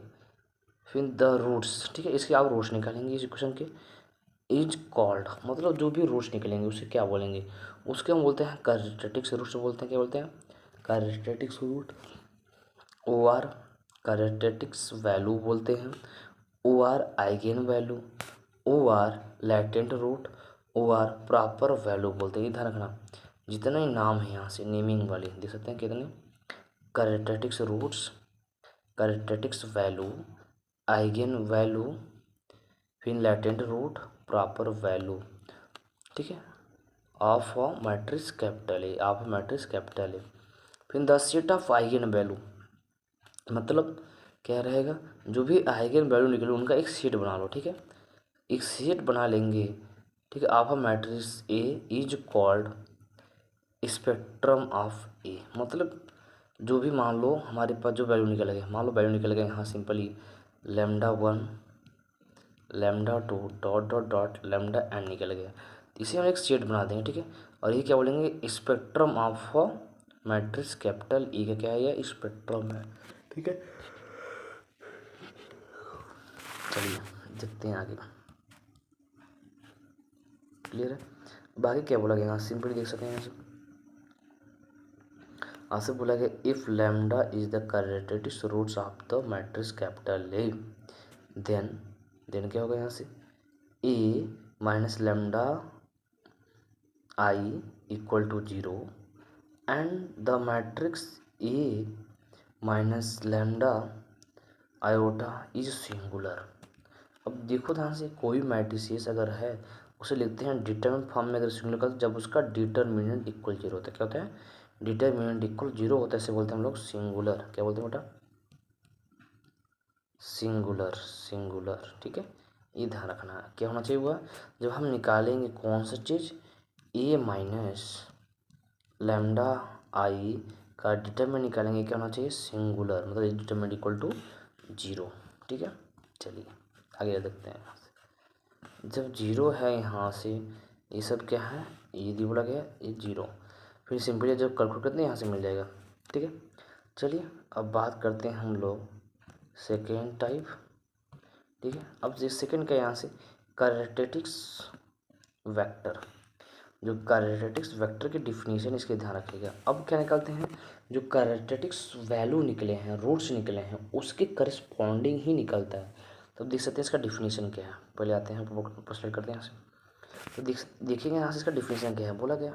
फिर द रूट्स। ठीक है, इसके आप रूट्स निकालेंगे इस इक्वेशन के, इज कॉल्ड मतलब जो भी रूट्स निकलेंगे उसे क्या बोलेंगे, उसके हम बोलते हैं कैरेक्टरिस्टिक्स रूट्स बोलते हैं। क्या बोलते हैं, characteristics root. Or characteristics value बोलते हैं, or eigen value, or latent root, or proper value बोलते हैं। ध्यान रखना, जितने ही नाम है यहाँ से नेमिंग वाले देख सकते हैं कितने, characteristics roots, characteristics value, eigen value, फिर लैटेंट रूट, प्रॉपर वैल्यू। ठीक है, of matrix capital A, of matrix capital A. फिर the set of eigen value, मतलब क्या रहेगा, जो भी आइगेन वैल्यू निकले उनका एक सेट बना लो। ठीक है, एक सेट बना लेंगे। ठीक है, of matrix A is called spectrum of A, मतलब जो भी मान लो हमारे पास जो वैल्यू निकल गए, मान लो वैल्यू निकल गए यहाँ simply lambda 1 lambda 2 dot dot dot lambda N निकल गया, तो इसे हम एक सेट बना देंगे। ठीक है, और ये क्या बोलेंगे, spectrum of matrix capital E का क्या है, ये स्पेक्ट्रम है। ठीक है, चलिए देखते हैं आगे, क्लियर है। बाकी क्या बोला गया यहाँ सिंपली देख सकते हैं, यहाँ से आपसे बोला गया if lambda is the characteristics roots of the matrix capital A, then क्या होगा यहाँ से, A minus lambda I equal to 0 and the matrix A minus lambda iota is singular. अब देखो ध्यान से, कोई मैट्रिसेस अगर है उसे लिखते हैं डिटरमिनेंट फॉर्म में, अगर सिंगुलर का जब उसका डिटरमिनेंट इक्वल 0 होता है। क्या होता है, डिटरमिनेंट इक्वल 0 होता है, इसे बोलते हैं हम लोग सिंगुलर। क्या बोलते हैं बेटा, सिंगुलर। ठीक है, ये ध्यान रखना है, क्या होना चाहिए हुआ, जब हम निकालेंगे कौन सा चीज़, ए माइनस लैम्डा आई का डिटरमिनेंट निकालेंगे, क्या होना चाहिए, सिंगुलर, मतलब डिटरमिनेंट इक्वल टू 0। ठीक है, चलिए आगे देखते हैं। जब 0 है यहाँ से, ये सब क्या है, ये दी बोला गया ये 0, फिर सिंपली जब कैलकुलेट करते हैं यहाँ से मिल जाएगा। ठीक है, चलिए अब बात करते हैं हम लोग सेकेंड टाइप। ठीक है, अब जिस सेकेंड का यहाँ से कैरेक्टरिस्टिक्स वेक्टर, जो कैरेक्टरिस्टिक्स वेक्टर की डिफिनीशन इसके ध्यान रखिएगा। अब क्या निकालते हैं, जो कैरेक्टरिस्टिक्स वैल्यू निकले हैं, रूट्स निकले हैं, उसके करस्पॉन्डिंग ही निकलता है। तो देख सकते हैं इसका डिफिनीशन क्या है, पहले आते हैं प्रोसीड करते हैं यहाँ से। तो देखिएगा यहाँ से इसका डिफिनीशन क्या है, बोला गया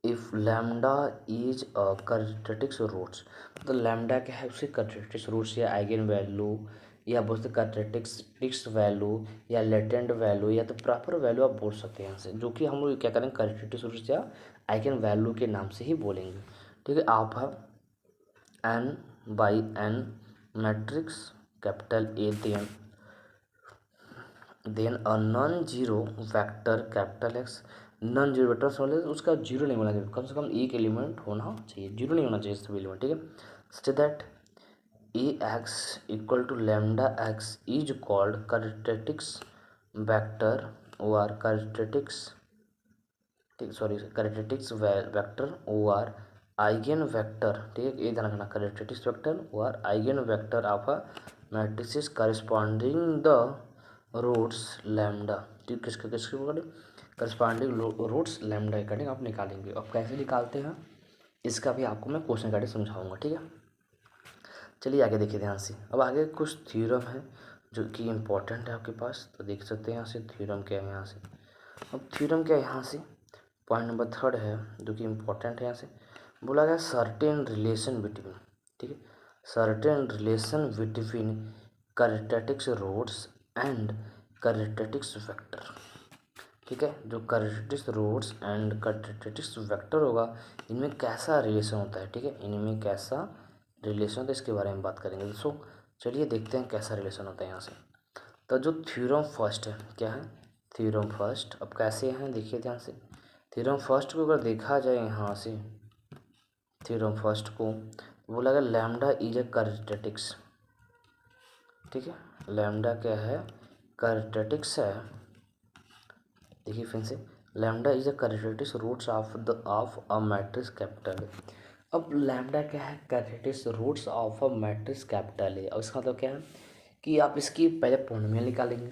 if lambda is a characteristics roots, तो लैम्डा क्या है, उसके कैरेक्टरिस्टिक्स रूट्स या आइगन वैल्यू या बोलते कैरेक्टरिस्टिक्स वैल्यू या लेटेंट वैल्यू या तो प्रॉपर वैल्यू आप बोल सकते हैं यहाँ से, जो कि हम लोग क्या करेंगे कैरेक्टरिस्टिक्स रूट्स या आइगन वैल्यू के नाम से ही बोलेंगे। ठीक है, आप N by N matrix capital A then a non zero vector capital X non zero vector समझ लेते, उसका जीरो नहीं होना चाहिए, कम से कम एक एलिमेंट होना चाहिए, जीरो नहीं होना चाहिए सभी एलिमेंट, ठीक है। Such that A x equal to lambda X is called characteristics vector और कैरेक्टरिस्टिक्स, सॉरी कैरेक्टरिस्टिक्स वेक्टर और आइगन वेक्टर, ठीक है, ये ध्यान रखना, कैरेक्टरिस्टिक्स वेक्टर और eigen vector of a matrices corresponding the roots lambda, ठीक, किसके किसके according, corresponding roots lambda according आप निकालेंगे। अब कैसे निकालते हैं इसका भी आपको मैं क्वेश्चन अकॉर्डिंग समझाऊंगा, ठीक है। चलिए आगे देखिए ध्यान से। अब आगे कुछ थ्योरम है जो कि इम्पोर्टेंट है आपके पास, तो देख सकते हैं यहाँ से थ्योरम क्या है यहाँ से। अब थ्योरम क्या है यहाँ से, पॉइंट नंबर 3 है जो कि इम्पोर्टेंट है। यहाँ से बोला गया सर्टेन रिलेशन बिटवीन, ठीक है, certain relation between characteristics roots and characteristics vector, ठीक है। जो characteristics roots and characteristics vector होगा, इनमें कैसा रिलेशन होता है, ठीक है, इनमें कैसा रिलेशन होता है, इसके बारे में बात करेंगे दोस्तों। चलिए देखते हैं कैसा रिलेशन होता है यहाँ से। तो जो थ्योरम फर्स्ट है, क्या है, थ्योरम फर्स्ट, अब कैसे हैं देखिए ध्यान से। थ्योरम फर्स्ट को अगर देखा जाए यहाँ से, थ्योरम फर्स्ट को बोला गया लैम्डा इज अ कैरेक्टरिस्टिक्स, ठीक है, लैम्डा क्या है, कैरेक्टरिस्टिक्स है। देखिए फिर से, lambda is a characteristics roots of a matrix capital. अब लैम्डा क्या है, characteristics roots of a matrix capital है। और इसका मतलब क्या है कि आप इसकी पहले पॉलिनोमियल निकालेंगे,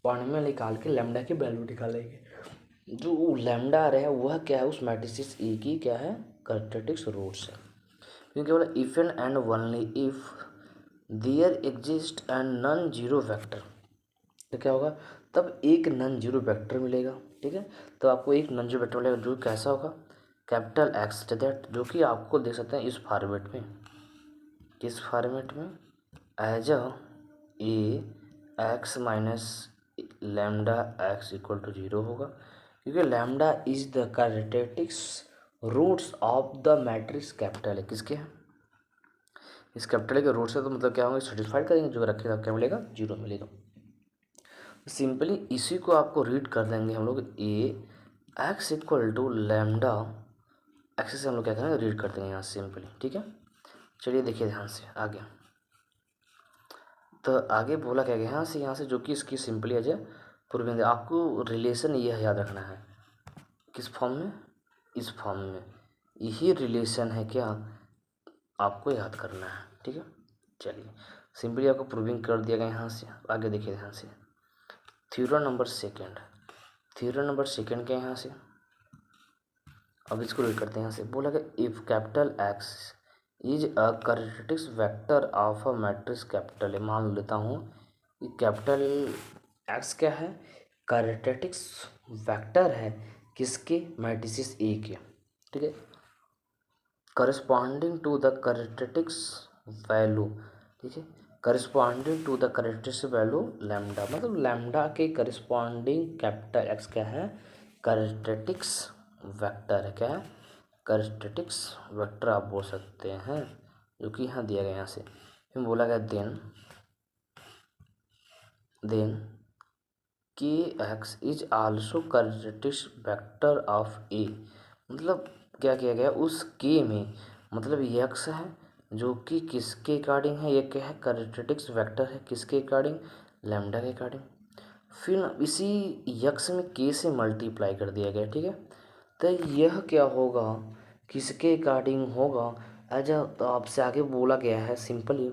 पॉलिनोमियल निकाल के लैम्डा की वैल्यू निकालेंगे। जो लैम्डा आ रहा है वह क्या है, उस मैट्रिक्स ए की क्या है, कैरेक्टरिस्टिक्स रूट्स है। क्योंकि बोला if and only if there exist and non zero vector, तो क्या होगा, तब एक नॉन जीरो वेक्टर मिलेगा, ठीक है। तो आपको एक नॉन जीरो वेक्टर मिलेगा जो कैसा होगा, कैपिटल एक्स दैट, जो कि आपको देख सकते हैं इस फॉर्मेट में, किस फॉर्मेट में, as a A X minus lambda X equal to zero होगा, क्योंकि lambda is the characteristics roots of the matrix capital है, किसके हैं, इस कैपिटल के रूट्स है, तो मतलब क्या होंगे, सेटिस्फाइड करेंगे, जो रखेगा क्या मिलेगा, जीरो मिलेगा। सिंपली इसी को आपको रीड कर देंगे हम लोग, A x equal to lambda X से हम लोग क्या करेंगे, रीड कर देंगे यहाँ सिंपली, ठीक है। चलिए देखिए ध्यान से आगे। तो आगे बोला क्या गया यहाँ से जो कि इसकी सिंपली आ जाए प्रूविंग, आपको रिलेशन ये याद रखना है, किस फॉर्म में, इस फॉर्म में, यही रिलेशन है क्या आपको याद करना है, ठीक है। चलिए सिंपली आपको प्रूविंग कर दिया गया यहाँ से। आगे देखिए ध्यान से, theorem number second, theorem number second क्या है यहाँ से, अब इसको रीड करते हैं यहाँ से। बोला कि if capital X is a characteristics vector of a matrix capital है, मान लेता हूँ कि कैपिटल एक्स क्या है, कैरेक्टरिस्टिक्स वेक्टर है, किसके, मैट्रिसेस ए के, ठीक है, corresponding to the characteristics value, ठीक है, corresponding to the characteristics value lambda, मतलब लैम्डा के करस्पॉन्डिंग कैपिटल एक्स क्या है, कैरेक्टरिस्टिक्स वेक्टर है, क्या है, कैरेक्टरिस्टिक्स वेक्टर आप बोल सकते हैं, जो कि यहाँ दिया गया यहाँ से। फिर बोला गया then k X is also characteristics vector of A, मतलब क्या किया गया उस के में, मतलब यक्स है जो कि किसके अकॉर्डिंग है, ये क्या है, कैरेक्टरिस्टिक्स वेक्टर है, किसके अकॉर्डिंग, लैम्डा के अकॉर्डिंग। फिर इसी यक्स में के से मल्टीप्लाई कर दिया गया, ठीक है। तो यह क्या होगा, किसके अकॉर्डिंग होगा, अच्छा तो आपसे आगे बोला गया है सिंपली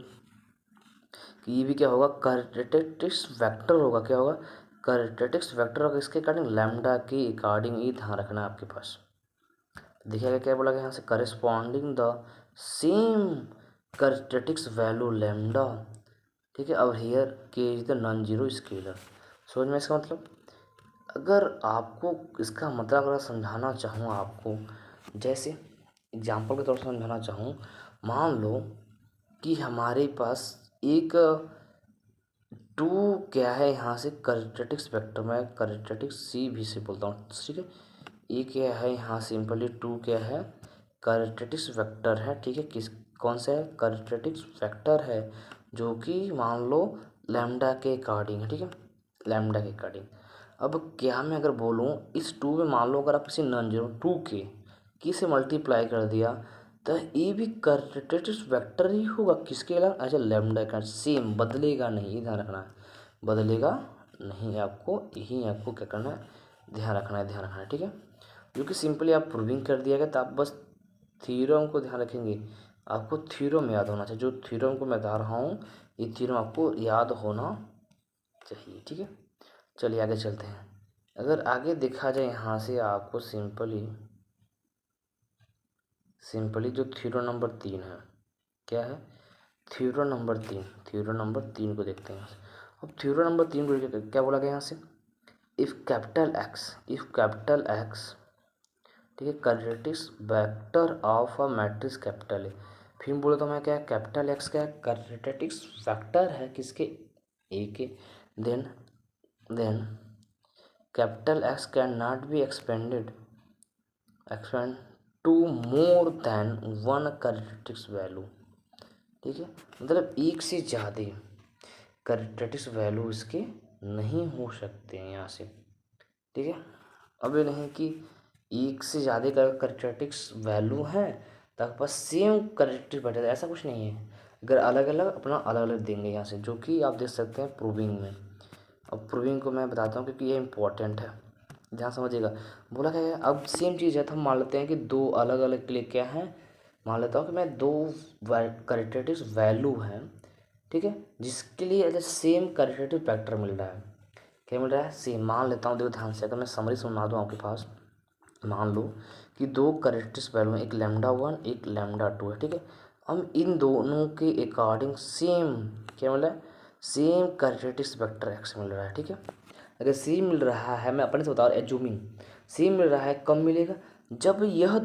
कि ये भी क्या होगा, कैरेक्टरिस्टिक्स वेक्टर होगा, क्या होगा, कैरेक्टरिस्टिक्स वेक्टर होगा, इसके अकॉर्डिंग लैम्डा के अकॉर्डिंग, ये ध्यान रखना है आपके पास। देखिएगा क्या बोला गया यहाँ से, corresponding the same characteristics value lambda, ठीक है। अब हियर के is the non zero scalar, समझ में इसका मतलब। अगर आपको इसका मतलब अगर समझाना चाहूँ आपको, जैसे एग्जाम्पल के तौर पर समझाना चाहूँ, मान लो कि हमारे पास एक टू क्या है यहाँ से, कैरेक्टरिस्टिक्स वेक्टर, मैं कैरेक्टरिस्टिक्स सी भी से बोलता हूँ, ठीक है। ये क्या है यहाँ सिंपली, टू क्या है, कैरेक्टरिस्टिक्स वेक्टर है, ठीक है, किस कौन सा है, कैरेक्टरिस्टिक्स वेक्टर है, जो कि मान लो लैम्डा के अकॉर्डिंग है, ठीक है, लैम्डा के अकॉर्डिंग। अब क्या मैं अगर बोलूँ इस 2 में मान लो अगर आप किसी नॉन जीरो 2 के से मल्टीप्लाई कर दिया तो ये भी करेक्टरिस्टिक वेक्टर ही होगा किसके अलावा, अच्छा लैम्डा का सेम बदलेगा नहीं, ध्यान रखना है बदलेगा नहीं, आपको यही आपको क्या करना है ध्यान रखना है ठीक है। जो कि सिंपली आप प्रूविंग कर दिया गया तो आप बस थ्योरम को ध्यान रखेंगे, आपको थ्योरम याद होना चाहिए, जो थ्योरम को मैं बता रहा हूँ ये थ्योरम आपको याद होना चाहिए ठीक है। चलिए आगे चलते हैं। अगर आगे देखा जाए यहाँ से आपको सिंपली जो थ्योरम नंबर 3 है, क्या है थ्योरम नंबर 3 को देखते हैं। अब थ्योरम नंबर 3 को क्या बोला गया यहाँ से, इफ़ कैपिटल एक्स ठीक है characteristic vector of a matrix capital है, फिर बोले तो मैं क्या कैपिटल एक्स क्या करेक्टरिस्टिक वेक्टर है किसके ए के, then capital X can not be expand to more than one characteristic value, ठीक है मतलब एक से ज़्यादा करेक्टरिस्टिक वैल्यू इसके नहीं हो सकते हैं यहाँ से, ठीक है। अब ये नहीं कि एक से ज़्यादा करेक्टरिस्टिक वैल्यू है तो आपके पास सेम करेक्टरिस्टिक बैठे, ऐसा कुछ नहीं है, अगर अलग अलग अपना अलग अलग देंगे यहाँ से, जो कि आप देख सकते हैं प्रूविंग में। अब प्रूविंग को मैं बताता हूँ क्योंकि ये इंपॉर्टेंट है, ध्यान समझिएगा। बोला क्या है, अब सेम चीज़ है तो हम मान लेते हैं कि दो अलग अलग के लिए क्या है, मान लेता हूँ कि मैं दो करेक्टरिस्टिक वैल्यू हैं ठीक है, जिसके लिए सेम करेक्टरिस्टिक वेक्टर मिल रहा है, क्या मिल रहा है सेम। मान लेता हूँ देखो ध्यान से, अगर मैं समरी सुना दूँ आपके पास, मान लो कि दो करेक्टरिस्टिक वैल्यू हैं, एक λ1 एक λ2 है ठीक है, हम इन दोनों के अकॉर्डिंग सेम क्या मिल रहा है सेम करेक्टरिस्टिक वेक्टर एक्स मिल रहा है ठीक है। अगर सेम मिल रहा है, मैं अपने से बता रहा हूँ एज्यूमिंग सेम मिल रहा है, कब मिलेगा जब यह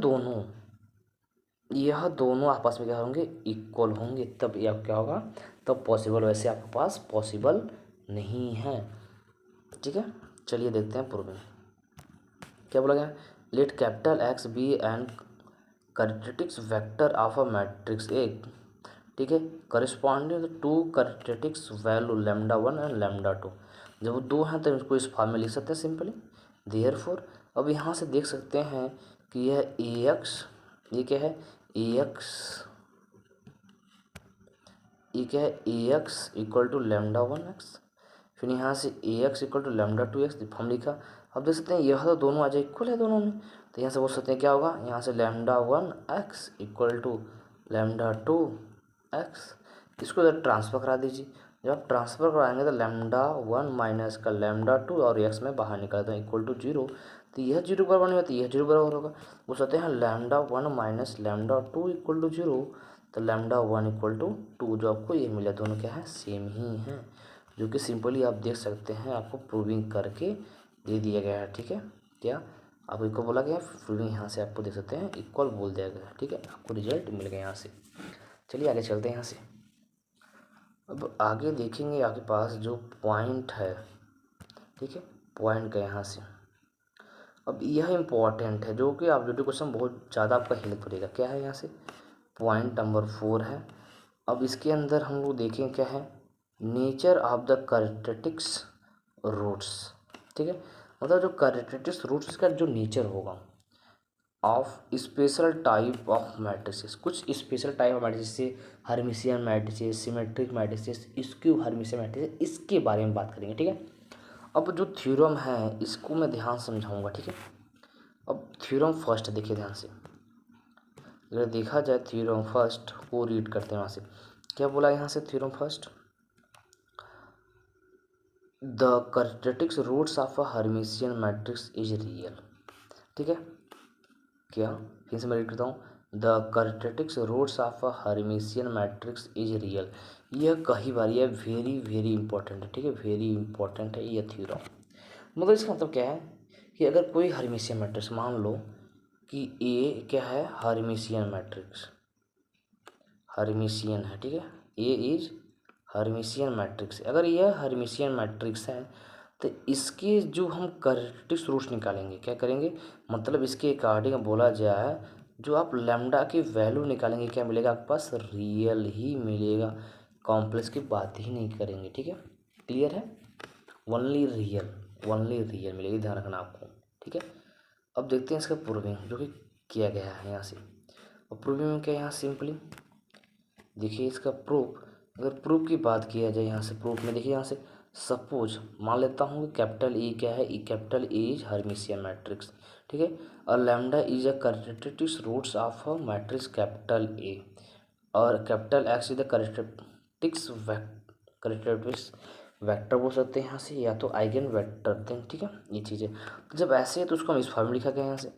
दोनों आपस में क्या होंगे इक्वल होंगे, तब यह क्या होगा तब पॉसिबल, वैसे आपके पास पॉसिबल नहीं है ठीक है। चलिए देखते हैं प्रूविंग क्या बोला गया, let capital X be an characteristic vector of a matrix A ठीक है corresponding to characteristic value λ1 and λ2, जब वो दो हैं तो इसको इस फॉर्म में लिख सकते हैं सिंपली देयरफॉर। अब यहाँ से देख सकते हैं कि यह ए एक्स ये क्या है ए एक्स ये क्या है ए एक्स इक्वल टू λ1x, फिर यहाँ से ए एक्स इक्वल टू λ2x हम लिखा। अब देख सकते हैं यह तो दोनों आ जाए इक्वल है दोनों में, तो यहाँ से बोल सकते हैं क्या होगा, यहाँ से λ1x इक्वल टू λ2x, इसको इधर ट्रांसफ़र करा दीजिए। जब आप ट्रांसफ़र कराएंगे तो λ1 माइनस का λ2 और x में बाहर निकालते हैं इक्वल टू 0, तो यह 0 बराबर नहीं होता, यह 0 बराबर होगा। बोल सकते हैं λ1 माइनस λ2 इक्वल टू 0, तो λ1 इक्वल टू 2, जो आपको ये मिला दोनों क्या है सेम ही है, जो कि सिंपली आप देख सकते हैं आपको प्रूविंग करके दे दिया गया है ठीक है। क्या आपको इक्वल बोला गया, प्रूविंग यहाँ से आपको देख सकते हैं इक्वल बोल दिया गया ठीक है, आपको रिजल्ट मिल गया यहाँ से। चलिए आगे चलते हैं यहाँ से। अब आगे देखेंगे आपके पास जो पॉइंट है ठीक है, पॉइंट का यहाँ से, अब यह इम्पॉर्टेंट है जो कि आप वीडियो क्वेश्चन बहुत ज़्यादा आपका हेल्प करेगा। क्या है यहाँ से पॉइंट नंबर 4 है। अब इसके अंदर हम लोग देखें क्या है nature of the characteristics roots, ठीक है मतलब जो करेक्टरिस्टिक्स रूट्स का जो नेचर होगा of special type of matrices, कुछ स्पेशल टाइप ऑफ मैट्रिसेस से Hermitian matrices, symmetric matrices, skew Hermitian matrices, इसके बारे में बात करेंगे ठीक है। अब जो थ्योरम है इसको मैं ध्यान समझाऊंगा ठीक है। अब थ्योरम फर्स्ट देखिए ध्यान से, अगर देखा जाए थ्योरम फर्स्ट को रीड करते हैं वहाँ से क्या बोला यहाँ से theorem first, the characteristics roots of a Hermitian matrix is real, ठीक है क्या फिर से मैं रीड करता हूँ, the characteristics roots of a Hermitian matrix is real, यह कई बार यह वेरी वेरी इंपॉर्टेंट है ठीक है, वेरी इंपॉर्टेंट है यह थ्योरम। मतलब इसका मतलब क्या है कि अगर कोई हर्मिशियन मैट्रिक्स मान लो कि ए क्या है हर्मिशियन मैट्रिक्स, हर्मिशियन है ठीक है, ए इज हर्मिशियन मैट्रिक्स, अगर यह हर्मिशियन मैट्रिक्स है तो इसके जो हम करेक्टरिस्टिक्स रूट्स निकालेंगे क्या करेंगे, मतलब इसके अकॉर्डिंग बोला जाए जो आप लैम्डा की वैल्यू निकालेंगे क्या मिलेगा आपके पास रियल ही मिलेगा, कॉम्प्लेक्स की बात ही नहीं करेंगे ठीक है, क्लियर है ओनली रियल। ओनली रियल मिलेगी, ध्यान रखना आपको, ठीक है। अब देखते हैं इसका प्रूविंग जो कि किया गया है यहाँ से। और प्रूविंग में क्या है यहाँ सिंपली देखिए इसका प्रूफ, अगर प्रूफ की बात किया जाए यहाँ से प्रूफ में देखिए यहाँ से सपोज मान लेता हूँ कि कैपिटल ई क्या है, E capital A is Hermitian matrix, ठीक है। और lambda is a characteristics roots of a matrix capital A, और capital X is the characteristics vector बोल सकते हैं यहाँ से, या तो आइगन वेक्टर दें, ठीक है। ये चीज़ें तो जब ऐसे है तो उसको हम इस फॉर्म में लिखा गया यहाँ से।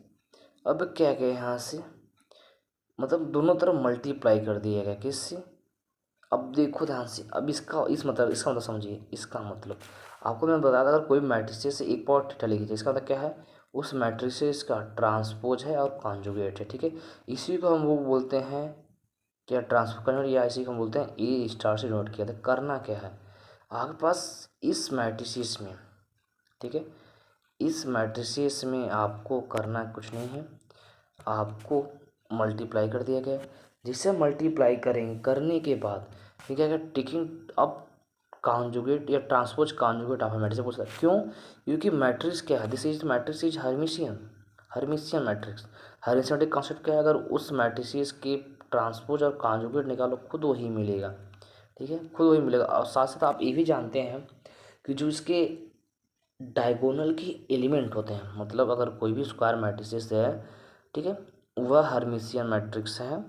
अब क्या गया यहाँ से, मतलब दोनों तरफ मल्टीप्लाई कर दिया गया किससे, अब देखो ध्यान से, अब इसका मतलब समझिए, इसका मतलब आपको मैं बता था अगर कोई मैट्रिसेस से एक पावर थीटा लिखी जाए, इसका मतलब क्या है, उस मैट्रिसेस का ट्रांसपोज है और कॉन्जुगेट है, ठीक है। इसी को हम वो बोलते हैं क्या, ट्रांसपोज कन्वर्ट, या इसी को हम बोलते हैं ए स्टार से नोट किया था। करना क्या है आपके पास इस मैट्रिसेस में, ठीक है, इस मैट्रिसेस में आपको करना कुछ नहीं है, आपको मल्टीप्लाई कर दिया गया। जिससे मल्टीप्लाई करने के बाद फिर क्या क्या टिकिंग, अब कॉन्जुगेट या ट्रांसपोज कॉन्जुगेट ऑफ मैट्रिक्स पूछ सकते हैं। क्यों, क्योंकि मैट्रिक्स क्या है, this is matrix is Hermitian matrix. Hermitian concept क्या है, अगर उस मैट्रिसेस के ट्रांसपोज और कॉन्जुगेट निकालो खुद वही मिलेगा, ठीक है, खुद वही मिलेगा। और साथ साथ आप ये भी जानते हैं कि जो इसके डायगोनल के एलिमेंट होते हैं, मतलब अगर कोई भी स्क्वायर मैट्रिसेस है, ठीक है, वह हर्मिशियन मैट्रिक्स है,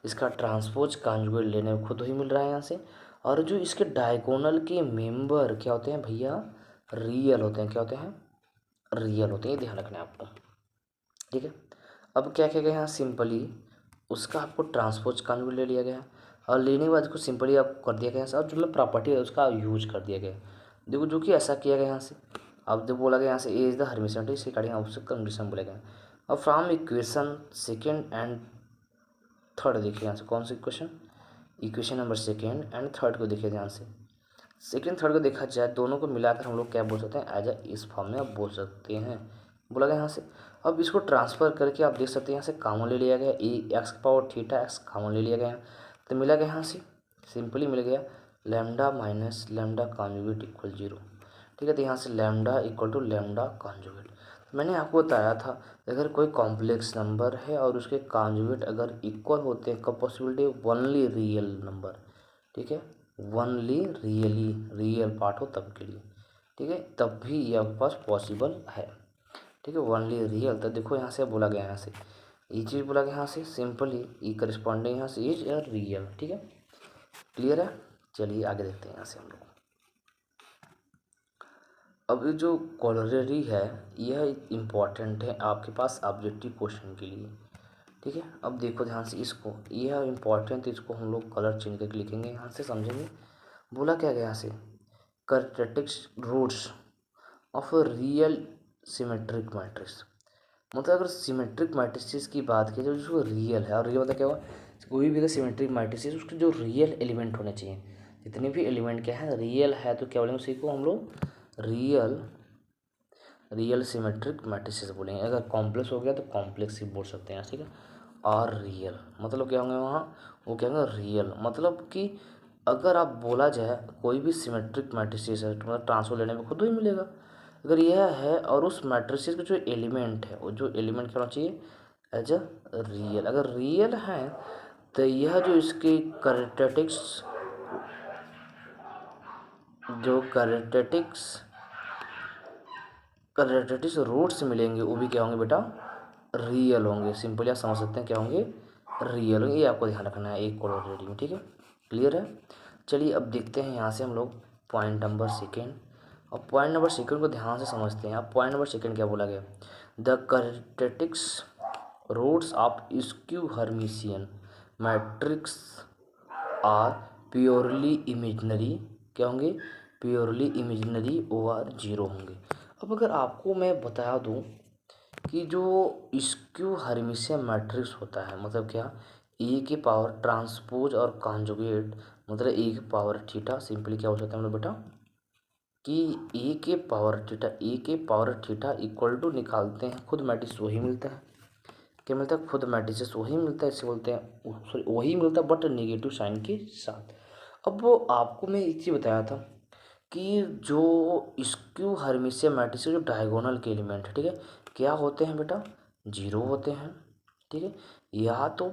इसका ट्रांसपोज कॉन्जुगेट लेने में खुद ही मिल रहा है यहाँ से। और जो इसके डायगोनल के मेंबर क्या होते हैं भैया, रियल होते हैं, क्या होते हैं, रियल होते हैं, ये ध्यान रखना है आपको, ठीक है। अब क्या किया गया यहाँ सिंपली उसका आपको ट्रांसपोज कॉन्जुगेट ले लिया गया, और लेने के बाद उसको सिंपली आपको कर दिया गया और जो मतलब प्रॉपर्टी है उसका यूज कर दिया गया। देखो जो कि ऐसा किया गया यहाँ से, अब जब बोला गया यहाँ से ए इज द हर्मिशियन, इसके अकॉर्डिंग आवश्यक कंडीशन बोला गया। अब from equation second and third देखिए यहाँ से कौन सा equation, equation number second and third को देखिए ध्यान से। सेकेंड थर्ड को देखा जाए दोनों को मिलाकर हम लोग क्या बोल सकते हैं, एज अ इस फॉर्म में आप बोल सकते हैं, बोला गया यहाँ से। अब इसको ट्रांसफर करके आप देख सकते हैं यहाँ से कॉमन ले लिया गया, ए एक्स का पावर थीटा एक्स कॉमन ले लिया गया, तो मिला गया यहाँ से सिंपली मिल गया lambda minus lambda conjugate equal 0, ठीक है। तो यहाँ से lambda equal to lambda conjugate. मैंने आपको बताया था अगर कोई कॉम्प्लेक्स नंबर है और उसके कॉन्जुगेट अगर इक्वल होते हैं, कब पॉसिबिलिटी, ओनली रियल नंबर, ठीक है, ओनली रियल पार्ट हो तब के लिए, ठीक है, तब भी ये आपके पास पॉसिबल है, ठीक है, ओनली रियल। तो देखो यहाँ से बोला गया, यहाँ से ये चीज़ बोला गया, यहाँ से सिंपली ई करस्पॉन्डिंग यहाँ से इज या रियल, ठीक है, क्लियर है। चलिए आगे देखते हैं यहाँ से हम लोग। अब ये जो कॉलररी है यह इम्पॉर्टेंट है आपके पास ऑब्जेक्टिव क्वेश्चन के लिए, ठीक है। अब देखो ध्यान से इसको, यह इम्पॉर्टेंट, इसको हम लोग कलर चेंज करके लिखेंगे, यहाँ से समझेंगे। बोला क्या गया यहाँ से, characteristics roots of a real symmetric matrix, मतलब अगर सिमेट्रिक मैट्रिसेस की बात की जाए जो रियल है, और रियल मतलब क्या हुआ, कोई भी अगर सिमेट्रिक मैट्रिसेस उसके जो रियल एलिमेंट होने चाहिए, जितने भी एलिमेंट क्या है रियल है, तो क्या बोलेंगे उसी को हम लोग रियल सिमेट्रिक मैट्रिसेस बोलेंगे। अगर कॉम्प्लेक्स हो गया तो कॉम्प्लेक्स ही बोल सकते हैं, ठीक है। और रियल मतलब क्या होंगे वहाँ, वो क्या होंगे रियल, मतलब कि अगर आप बोला जाए कोई भी सिमेट्रिक मैट्रिसेस है तो मतलब ट्रांसफर लेने में खुद ही मिलेगा, अगर यह है और उस मैट्रिसेस का जो एलिमेंट है वो जो एलिमेंट क्या होना चाहिए एज अ रियल, अगर रियल है तो यह जो इसके कैरेक्टरिस्टिक्स रूट्स मिलेंगे वो भी क्या होंगे बेटा, रियल होंगे। सिंपली आप समझ सकते हैं क्या होंगे, रियल होंगे, ये आपको ध्यान रखना है एक कोऑर्डिनेट में, ठीक है, क्लियर है। चलिए अब देखते हैं यहाँ से हम लोग पॉइंट नंबर सेकेंड। अब पॉइंट नंबर सेकेंड को ध्यान से समझते हैं। अब पॉइंट नंबर सेकेंड क्या बोला गया, the characteristics roots of skew Hermitian matrix are purely imaginary, क्या होंगे, प्योरली इमेजनरी ओवर 0 होंगे। अब अगर आपको मैं बता दूं कि जो स्क्यू हर्मिशियन मैट्रिक्स होता है मतलब क्या, ए के पावर ट्रांसपोज और कॉन्जुगेट मतलब ए के पावर थीटा, सिंपली क्या हो सकता है हम लोग बेटा कि ए के पावर थीटा इक्वल टू निकालते हैं, खुद मैट्रिक्स वही मिलता है, क्या मिलता है, खुद मैट्रिक्स वही मिलता है, इसे बोलते हैं सॉरी वही मिलता है बट नेगेटिव साइन के साथ। अब वो आपको मैं एक चीज़ बताया था कि जो स्क्यू हर्मिशियन मैट्रिक्स के जो डायगोनल के एलिमेंट है, ठीक है, क्या होते हैं बेटा, जीरो होते हैं, ठीक है, या तो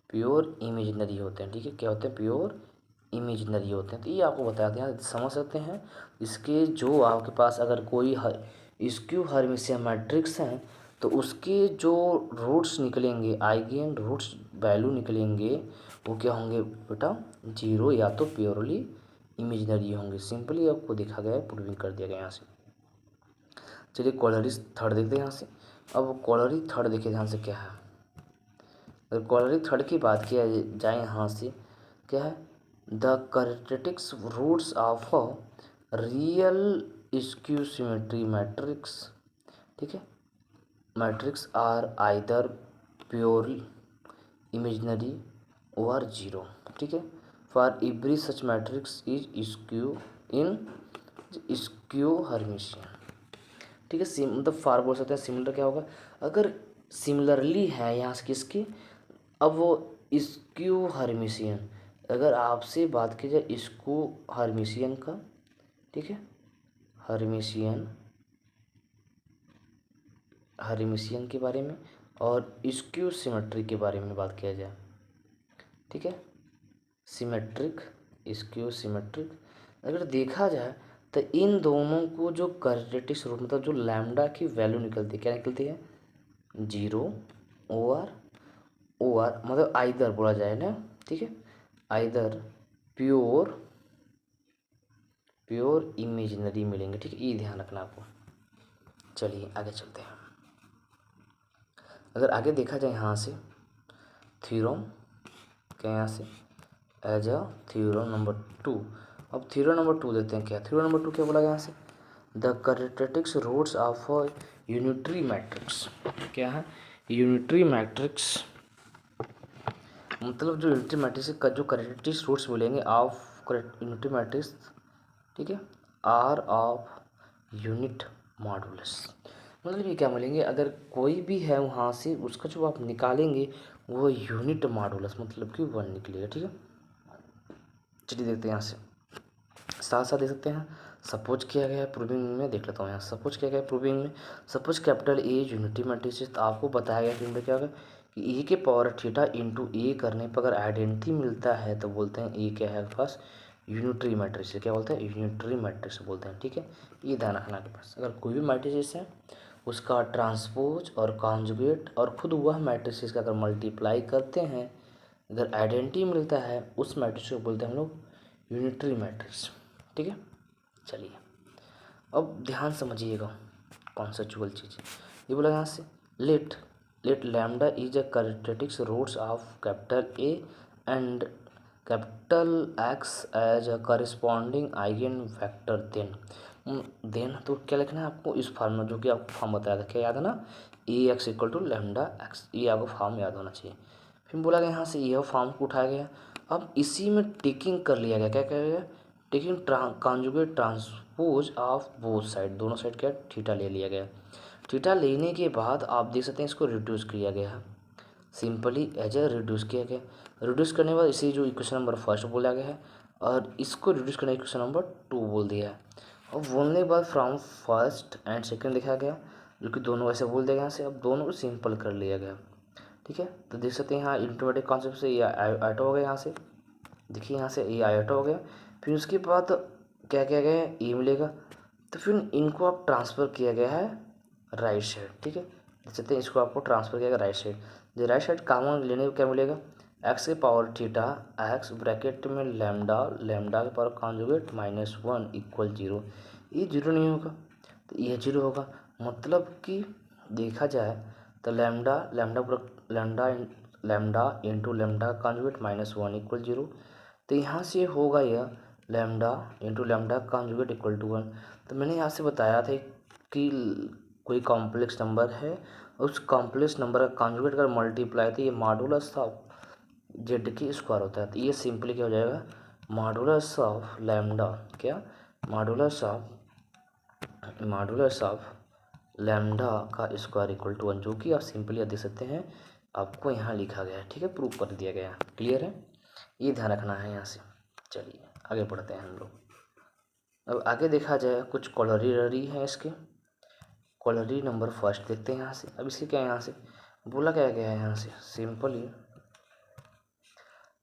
प्योर इमेजिनरी होते हैं, ठीक है, क्या होते हैं, प्योर इमेजिनरी होते हैं। तो ये आपको बताते हैं, समझ सकते हैं। इसके जो आपके पास अगर कोई स्क्यू हर्मिशियन मैट्रिक्स हैं तो उसके जो रूट्स निकलेंगे, आइगेन रूट्स वैल्यू निकलेंगे, वो क्या होंगे बेटा, जीरो या तो प्योरली इमेजिनरी होंगे। सिंपली आपको देखा गया है, प्रूविंग कर दिया गया यहाँ से। चलिए कॉलरी थर्ड देखते हैं यहाँ से। अब कॉलरी थर्ड देखिए ध्यान से क्या है। अगर कॉलरी थर्ड की बात किया जाए यहाँ से, क्या है, the characteristics roots of real skew symmetry matrix, ठीक है, matrix are either purely imaginary और जीरो, ठीक है, for every such matrix is skew in skew Hermitian, ठीक है। मतलब फार बोल सकते हैं, सिमिलर क्या होगा, अगर सिमिलरली है यहाँ से किसकी, अब वो स्क्यू हर्मिशियन, अगर आपसे बात की जाए स्क्यू हर्मिशियन का, ठीक है, हर्मिशियन के बारे में और स्क्यू सिमेट्री के बारे में बात किया जाए, ठीक है, सिमेट्रिक स्क्यू सिमेट्रिक, अगर देखा जाए तो इन दोनों को जो कैरेक्टरिस्टिक्स रूट मतलब जो लैम्डा की वैल्यू निकलती है, क्या निकलती है, जीरो और मतलब आइदर बोला जाए ना, ठीक है, आइदर प्योर इमेजिनरी मिलेंगे, ठीक है, ये ध्यान रखना आपको। चलिए आगे चलते हैं। अगर आगे देखा जाए यहाँ से थ्योरम, क्या यहाँ से एज अ थ्योरम नंबर 2। अब थ्योरम नंबर 2 देखते हैं। क्या थ्योरम नंबर 2 क्या बोला गया यहाँ से, the characteristics roots of unitary matrix, क्या है, यूनिटरी मैट्रिक्स, मतलब जो यूनिटरी मैट्रिक्स का जो कैरेक्टरिस्टिक्स रूट्स मिलेंगे ऑफ यूनिटरी मैट्रिक्स, ठीक है, आर ऑफ यूनिट मॉडुलस, मतलब ये क्या मिलेंगे, अगर कोई भी है वहाँ से उसका जो आप निकालेंगे वो यूनिट मॉडुलस मतलब कि 1 निकलेगा, ठीक है। चलिए देखते हैं यहाँ से, साथ साथ देख सकते हैं। सपोज किया गया है प्रूविंग में, देख लेता हूँ यहाँ सपोज किया गया है प्रूविंग में। Suppose capital A unity matrix, तो आपको बताया गया कि इनमें क्या होगा कि ए के पावर थीटा इंटू ए करने पर अगर आइडेंटिटी मिलता है तो बोलते हैं ए क्या है पास यूनिटरी मैट्रिक्स, क्या बोलते हैं, यूनिटरी मैट्रिक्स बोलते हैं, ठीक है। ये ध्यान रखना के पास, अगर कोई भी मैट्रिक्स है उसका ट्रांसपोज और कॉन्जुगेट और खुद वह मैट्रिक्स का अगर मल्टीप्लाई करते हैं, अगर आइडेंटिटी मिलता है उस मैट्रिक्स को बोलते हैं हम लोग यूनिटरी मैट्रिक्स, ठीक है। चलिए अब ध्यान समझिएगा कॉन्सेप्चुअल चीज़, ये बोला यहाँ से let lambda is a characteristics roots of capital A and capital X as a corresponding eigen vector, then तो क्या लिखना है आपको, इस फॉर्म में जो कि आपको फॉर्म बताया था, क्या याद है ना, A x equal to lambda X, ये आपको फॉर्म याद होना चाहिए। फिर बोला गया यहाँ से यह फॉर्म को उठाया गया, अब इसी में टिकिंग कर लिया गया, क्या किया गया, taking conjugate transpose of both side, दोनों साइड क्या थीटा ले लिया गया। थीटा लेने के बाद आप देख सकते हैं इसको रिड्यूस किया गया है, सिंपली एज ए रिड्यूस किया गया। रिड्यूस करने के बाद इसे जो इक्वेशन नंबर फर्स्ट बोला गया है और इसको रिड्यूस करने इक्वेशन नंबर 2 बोल दिया है। और बोलने के बाद फ्रॉम फर्स्ट एंड सेकेंड लिखा गया, जो कि दोनों ऐसे बोल दिया गया यहाँ से, अब दोनों को सिंपल कर लिया गया, ठीक है। तो देख सकते हैं यहाँ इंटरमीडिएट कॉन्सेप्ट से ये आइटा हो गया, यहाँ से देखिए यहाँ से ये आइटा हो गया। फिर उसके बाद क्या किया गया है, ए मिलेगा, तो फिर इनको आप ट्रांसफ़र किया गया है राइट साइड, ठीक है। देख सकते हैं इसको आपको ट्रांसफ़र किया गया राइट साइड, जो राइट साइड कॉमन लेने को क्या मिलेगा, एक्स के पावर थीटा एक्स ब्रैकेट में लैम्डा के पावर कॉन्जुगेट -1 इक्वल 0, ये 0 नहीं होगा तो ये 0 होगा, मतलब कि देखा जाए तो lambda into lambda conjugate -1 equal 0, तो यहाँ से होगा यह lambda into lambda conjugate equal to 1। तो मैंने यहाँ से बताया था कि कोई कॉम्प्लेक्स नंबर है, उस कॉम्प्लेक्स नंबर का कॉन्जुगेट अगर मल्टीप्लाई तो ये मॉडुलस ऑफ जेड की स्क्वायर होता है, तो ये सिंपली क्या हो जाएगा, मॉडुलस ऑफ लैम्डा, क्या मॉडुलस ऑफ लैम्डा का स्क्वायर इक्वल टू 1, जो कि आप सिंपली देख सकते हैं आपको यहाँ लिखा गया है, ठीक है, प्रूफ कर दिया गया है, क्लियर है, ये ध्यान रखना है यहाँ से। चलिए आगे बढ़ते हैं हम लोग। अब आगे देखा जाए कुछ कॉलरी है इसके। कॉलरी नंबर फर्स्ट देखते हैं यहाँ से। अब इसके क्या है, यहाँ से बोला क्या गया है, यहाँ से सिंपल ही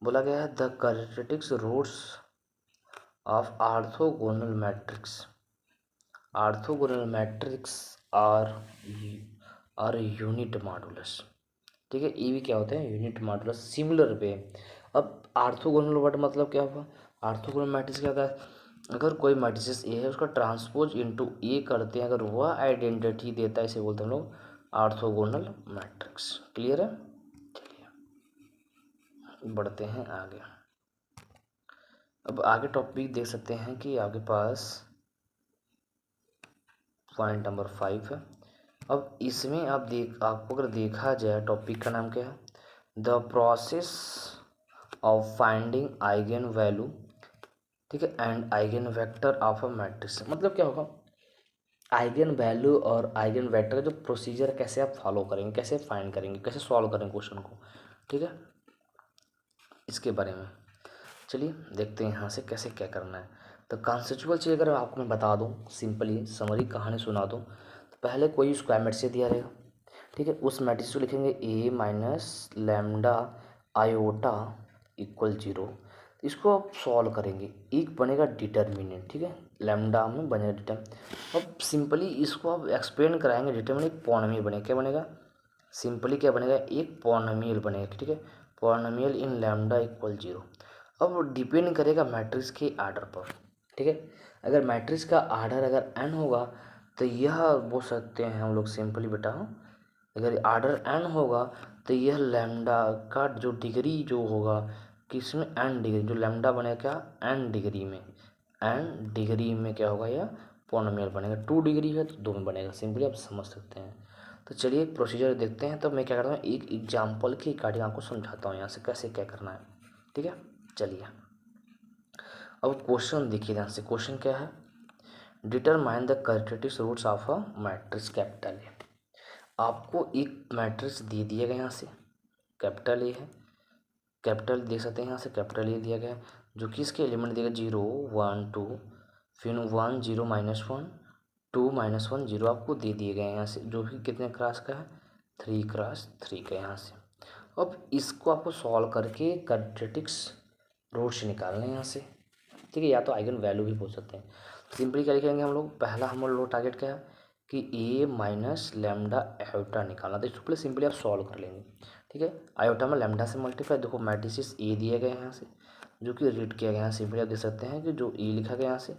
बोला गया है the characteristics roots of orthogonal matrix. Orthogonal matrix are unit modulus. ठीक है, ये भी क्या होता है, यूनिट मॉडुलस सिमिलर पे। अब ऑर्थोगोनल वर्ड मतलब क्या हुआ, ऑर्थोगोनल मैट्रिक्स क्या होता है, अगर कोई मैट्रिक्स ए है उसका ट्रांसपोज इनटू ए करते हैं, अगर वह आइडेंटिटी देता है, इसे बोलते हैं हम लोग ऑर्थोगोनल मैट्रिक्स। क्लियर है, चलिए बढ़ते हैं आगे। अब आगे टॉपिक देख सकते हैं कि आपके पास पॉइंट नंबर 5 है। अब इसमें आपको अगर देखा जाए, टॉपिक का नाम क्या है, the process of finding eigen value, ठीक है, and eigen vector of a matrix. मतलब क्या होगा, आइगन वैल्यू और आइगन वेक्टर का जो प्रोसीजर कैसे आप फॉलो करेंगे, कैसे फाइंड करेंगे, कैसे सॉल्व करेंगे क्वेश्चन को, ठीक है, इसके बारे में चलिए देखते हैं यहाँ से कैसे क्या करना है। तो कॉन्सेप्चुअल चीज़ अगर आपको मैं बता दूँ, सिंपली समरी कहानी सुना दूँ, तो पहले कोई स्क्वायर मैट्रिक्स दिया रहेगा, ठीक है, उस मैट्रिक्स को लिखेंगे ए माइनस लैम्डा आयोटा इक्वल 0। इसको आप सॉल्व करेंगे, एक बनेगा डिटर्मिनेंट, ठीक है, लैम्डा में बनेगा डिटर्मिनेंट। अब सिंपली इसको आप एक्सप्लेन कराएंगे, डिटर्मिनेंट एक पॉलिनोमियल बनेगा, क्या बनेगा, सिंपली क्या बनेगा, एक पॉलिनोमियल बनेगा, ठीक है, पॉलिनोमियल इन लैम्डा इक्वल 0। अब डिपेंड करेगा मैट्रिक्स के आर्डर पर, ठीक है, अगर मैट्रिक्स का आर्डर अगर n होगा तो यह बोल सकते हैं हम लोग सिंपली बेटा, अगर आर्डर n होगा तो यह लैम्डा का जो डिग्री जो होगा किसमें, n डिग्री, जो लैम्डा बनेगा क्या n डिग्री में, n डिग्री में क्या होगा, यह पॉलिनोमियल बनेगा। 2 डिग्री है तो 2 में बनेगा, सिंपली आप समझ सकते हैं। तो चलिए प्रोसीजर देखते हैं। तो मैं क्या करता हूँ, एक एग्जाम्पल की अकॉर्डिंग आपको समझाता हूँ यहाँ से कैसे क्या करना है, ठीक है, चलिए। अब क्वेश्चन देखिए ध्यान से, क्वेश्चन क्या है, determine the characteristics roots of a matrix capital A. आपको एक मैट्रिक्स दे दिया गया, यहाँ से कैपिटल ए है, कैपिटल देख सकते हैं यहाँ से कैपिटल ए दिया गया, जो कि इसके एलिमेंट देगा 0 1 2, फिर 1 0 -1 2 -1 0 आपको दे दिए गए हैं यहाँ से, जो कि कितने क्रॉस का है, 3 क्रॉस 3 का यहाँ से। अब इसको आपको सॉल्व करके कैरेक्टरिस्टिक्स रूट्स निकालने हैं यहाँ से, ठीक है, या तो आइगन वैल्यू भी पूछ सकते हैं। सिंपली क्या लिखेंगे हम लोग, पहला हम लोग टारगेट क्या है कि ए माइनस लैम्डा आयोटा निकालना, तो इसको पहले सिंपली आप सॉल्व कर लेंगे, ठीक है, आयोटा में लैम्डा से मल्टीप्लाई, देखो मैट्रिक्स ए दिए गए हैं यहाँ से, जो कि रीड किया गया है, सिंपली आप देख सकते हैं कि जो ए लिखा गया यहाँ से,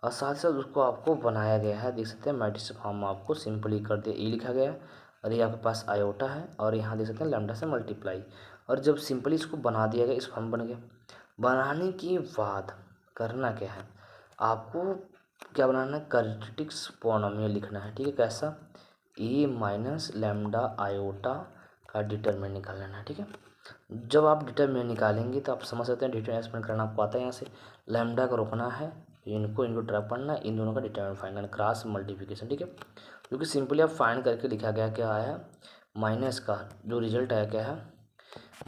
और साथ ही साथ उसको आपको बनाया गया है, देख सकते हैं मैट्रिक्स फॉर्म में आपको सिंपली कर दिया, ए लिखा गया है, और ये आपके पास आयोटा है, और यहाँ देख सकते हैं लैम्डा से मल्टीप्लाई, और जब सिंपली इसको बना दिया गया, इस फॉर्म बन गया। बनाने के बाद करना क्या है, आपको क्या बनाना है, कैरेक्टरिस्टिक्स पॉलिनोमियल लिखना है, ठीक है, कैसा, ए माइनस लैम्डा आयोटा का डिटरमिनेंट निकाल लेना है, ठीक है। जब आप डिटरमिनेंट निकालेंगे तो आप समझ सकते हैं, डिटरमिनेंट एक्सप्लेन करना आपको आता है, यहाँ से लैम्डा को रोकना है, इनको ड्रॉप करना है, इन दोनों का डिटरमिनेंट फाइंड करना, क्रॉस मल्टीप्लिकेशन, ठीक है, जो कि सिंपली आप फाइंड करके लिखा गया, क्या आया, माइनस का जो रिजल्ट आया क्या है,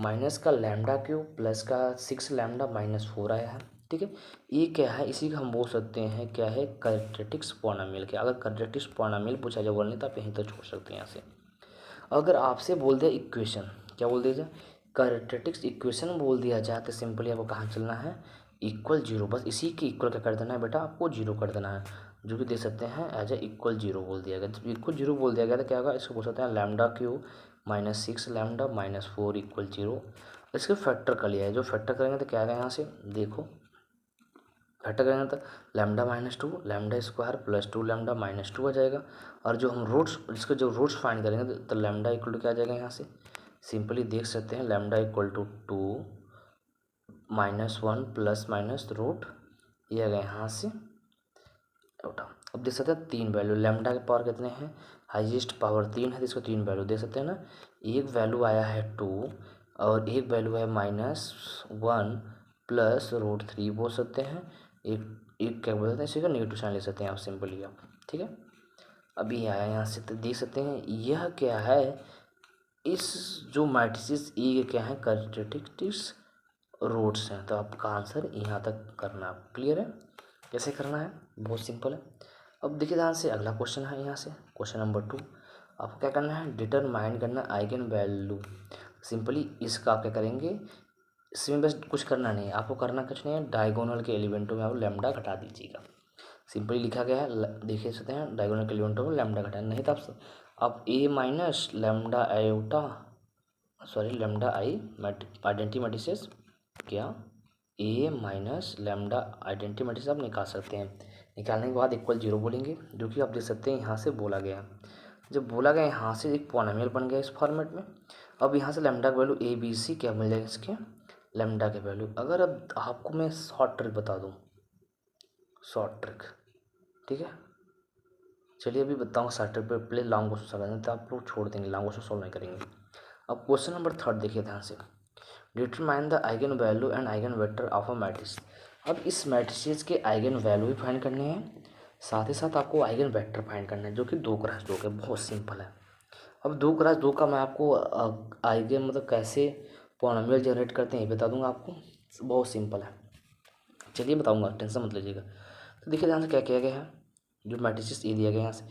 माइनस का लैम्डा क्यूब प्लस का 6 लैम्डा -4 आया है, ठीक है। ये क्या है, इसी का हम बोल सकते हैं क्या है, कैरेक्टरिस्टिक्स पॉलिनोमियल के। अगर कैरेक्टरिस्टिक्स पॉलिनोमियल पूछा जाए बोलने तो आप यहीं तक छोड़ सकते हैं यहाँ से। अगर आपसे बोल दिया इक्वेशन, क्या बोल दिया जाए, कैरेक्टरिस्टिक्स इक्वेशन बोल दिया जाए, तो सिंपली आपको कहाँ चलना है, इक्वल 0, बस इसी के इक्वल क्या कर देना है बेटा, आपको 0 कर देना है, जो कि दे सकते हैं एज ए इक्वल 0 बोल दिया गया। जब इक्वल 0 बोल दिया गया तो क्या होगा, इसको बोल सकते हैं लैम्डा क्यू -6 लैम्डा -4 इक्वल 0। इसके फैक्टर कर लिया है, जो फैक्टर करेंगे तो क्या आएगा, यहाँ से देखो फैक्टर करेंगे तो lambda -2 lambda square plus 2 lambda -2 आ जाएगा, और जो हम रूट्स, इसके जो रूट्स फाइंड करेंगे तो लैम्डा इक्वल टू क्या आ जाएगा, यहाँ से सिंपली देख सकते हैं lambda equal to 2 -1 plus minus root, ये आ गया यहाँ से उठा। अब देख सकते हैं 3 वैल्यू, लैम्डा के पावर कितने हैं, हाईएस्ट पावर 3 है, तो इसको 3 वैल्यू देख सकते हैं ना, एक वैल्यू आया है 2 और एक वैल्यू है -1 प्लस √3 बोल सकते हैं, एक क्या बोल सकते हैं, इसी का नेगेटिव साइन ले सकते हैं आप सिंपली आप, ठीक है। अभी आया यहाँ से, तो देख सकते हैं यह क्या है, इस जो मैट्रिक्स ए क्या है, कैरेक्टरिस्टिक्स रूट्स हैं। तो आपका आंसर यहाँ तक करना है। क्लियर है कैसे करना है? बहुत सिंपल है। अब देखिए ध्यान से, अगला क्वेश्चन है यहाँ से, क्वेश्चन नंबर 2। आपको क्या करना है? डिटरमाइन करना आइगन वैल्यू। सिंपली इसका आप क्या करेंगे, इसमें बस कुछ करना नहीं है, आपको करना कुछ नहीं है, डायगोनल के एलिमेंटों में आप लैम्डा घटा दीजिएगा। सिंपली लिखा गया है, देख सकते हैं, डायगोनल के एलिमेंटों में लैम्डा घटा, नहीं तो आप A minus lambda iota, sorry lambda I identity matrices, क्या A minus lambda identity matrices आप निकाल सकते हैं। निकालने के बाद इक्वल 0 बोलेंगे, जो कि आप देख सकते हैं यहाँ से बोला गया। जब बोला गया यहाँ से एक पॉलिनोमियल बन गया इस फॉर्मेट में। अब यहाँ से लैम्डा का वैल्यू ए बी सी क्या मिल जाएगा इसके, लैम्डा के वैल्यू। अगर अब आपको मैं शॉर्ट ट्रिक बता दूँ, शॉर्ट ट्रिक, ठीक है, चलिए अभी बताऊँ शॉर्ट ट्रिक पर, पहले लॉन्ग क्वेश्चन सॉल्व करेंगे तो आप लोग छोड़ देंगे, लॉन्ग क्वेश्चन सॉल्व नहीं करेंगे। अब क्वेश्चन नंबर 3 देखिए ध्यान से, determine the eigen value and eigen vector of a matrix. अब इस मैट्रिसेस के आइगन वैल्यू भी फाइंड करने हैं, साथ ही साथ आपको आइगन वेक्टर फाइंड करना है, जो कि 2x2 के, बहुत सिंपल है। अब 2x2 का मैं आपको आइगन मतलब कैसे पॉलिनोमियल जनरेट करते हैं ये बता दूंगा आपको, बहुत सिंपल है। चलिए बताऊंगा, टेंशन मत लीजिएगा। तो देखिए ध्यान से क्या किया गया है, जो मैट्रिसेस ये दिया गया है यहाँ से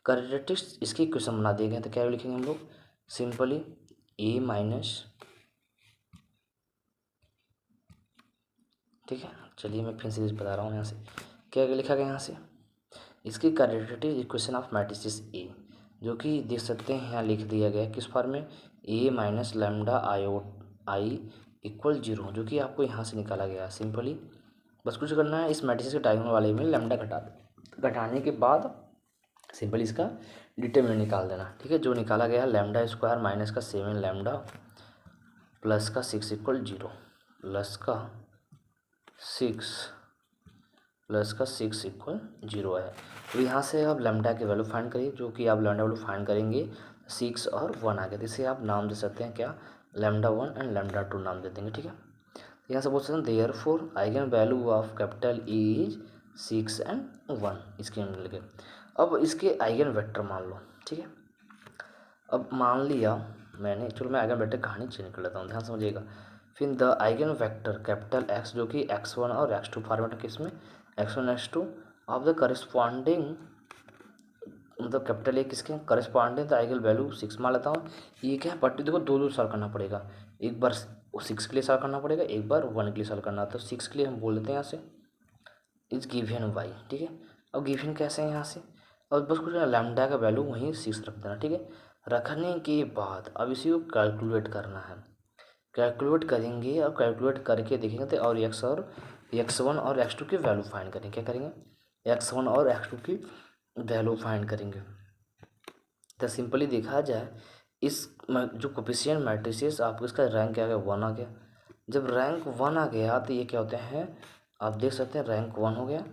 कैरेक्टरिस्टिक्स इसके इक्वेशन बना दिए गए हैं। तो क्या लिखेंगे हम लोग, सिंपली ए माइनस, ठीक है, चलिए मैं फिर से बता रहा हूँ यहाँ से क्या लिखा गया यहाँ से, इसकी कैरेक्टरिस्टिक इक्वेशन ऑफ मैट्रिसेस ए, जो कि देख सकते हैं यहाँ लिख दिया गया है किस फॉर्म में, ए माइनस लैम्डा आई इक्वल 0, जो कि आपको यहाँ से निकाला गया है। सिंपली बस कुछ करना है, इस मैट्रिसेस के डायगोनल वाले में लैम्डा घटाने के बाद सिंपली इसका डिटरमिनेंट निकाल देना, ठीक है। जो निकाला गया है लैम्डा स्क्वायर माइनस का 7 लैम्डा प्लस का 6 इक्वल 0, प्लस का 6 इक्वल 0 है। तो यहाँ से आप लैम्डा की वैल्यू फाइंड करिए, जो कि आप लैम्डा वैल्यू फाइंड करेंगे 6 और 1 आ गया, इसे आप नाम दे सकते हैं क्या, लैम्डा 1 एंड लैम्डा 2 नाम दे देंगे, ठीक है। यहाँ से बोल सकते हैं therefore eigen value of capital E is 6 and 1, इसके मिल गए। अब इसके आइगन वेक्टर मान लो, ठीक है। अब मान लिया मैंने, चलो मैं आइगन वेक्टर कहानी चेंज कर लेता हूँ, ध्यान समझिएगा। फिर the eigen vector capital x, जो कि x1 और x2 फॉर्मेट है, किसमें x1 x2 of the corresponding, मतलब कैपिटल ए किसके करस्पॉन्डिंग द आइगन वैल्यू 6 मान लेता हूँ। ये क्या है, पट्टी देखो दो सॉल्व करना पड़ेगा, एक बार 6 के लिए सॉल्व करना पड़ेगा, एक बार 1 के लिए सॉल्व करना। तो 6 के लिए हम बोल देते हैं यहाँ से इज गिवन वाई, ठीक है। अब गिवन कैसे है यहाँ से, और बस कुछ लैम्डा का वैल्यू वहीं 6 रख देना, ठीक है। रखने के बाद अब इसी को कैलकुलेट करना है, कैलकुलेट करेंगे और कैलकुलेट करके देखेंगे तो और x1 और x2 की वैल्यू फाइंड करेंगे। क्या करेंगे, x1 और x2 की वैल्यू फाइंड करेंगे। तो सिंपली देखा जाए, इस जो कोफिशिएंट मैट्रिसेस आपको इसका रैंक क्या आ गया, 1 आ गया। जब रैंक 1 आ गया तो ये क्या होते हैं, आप देख सकते हैं रैंक 1 हो गया।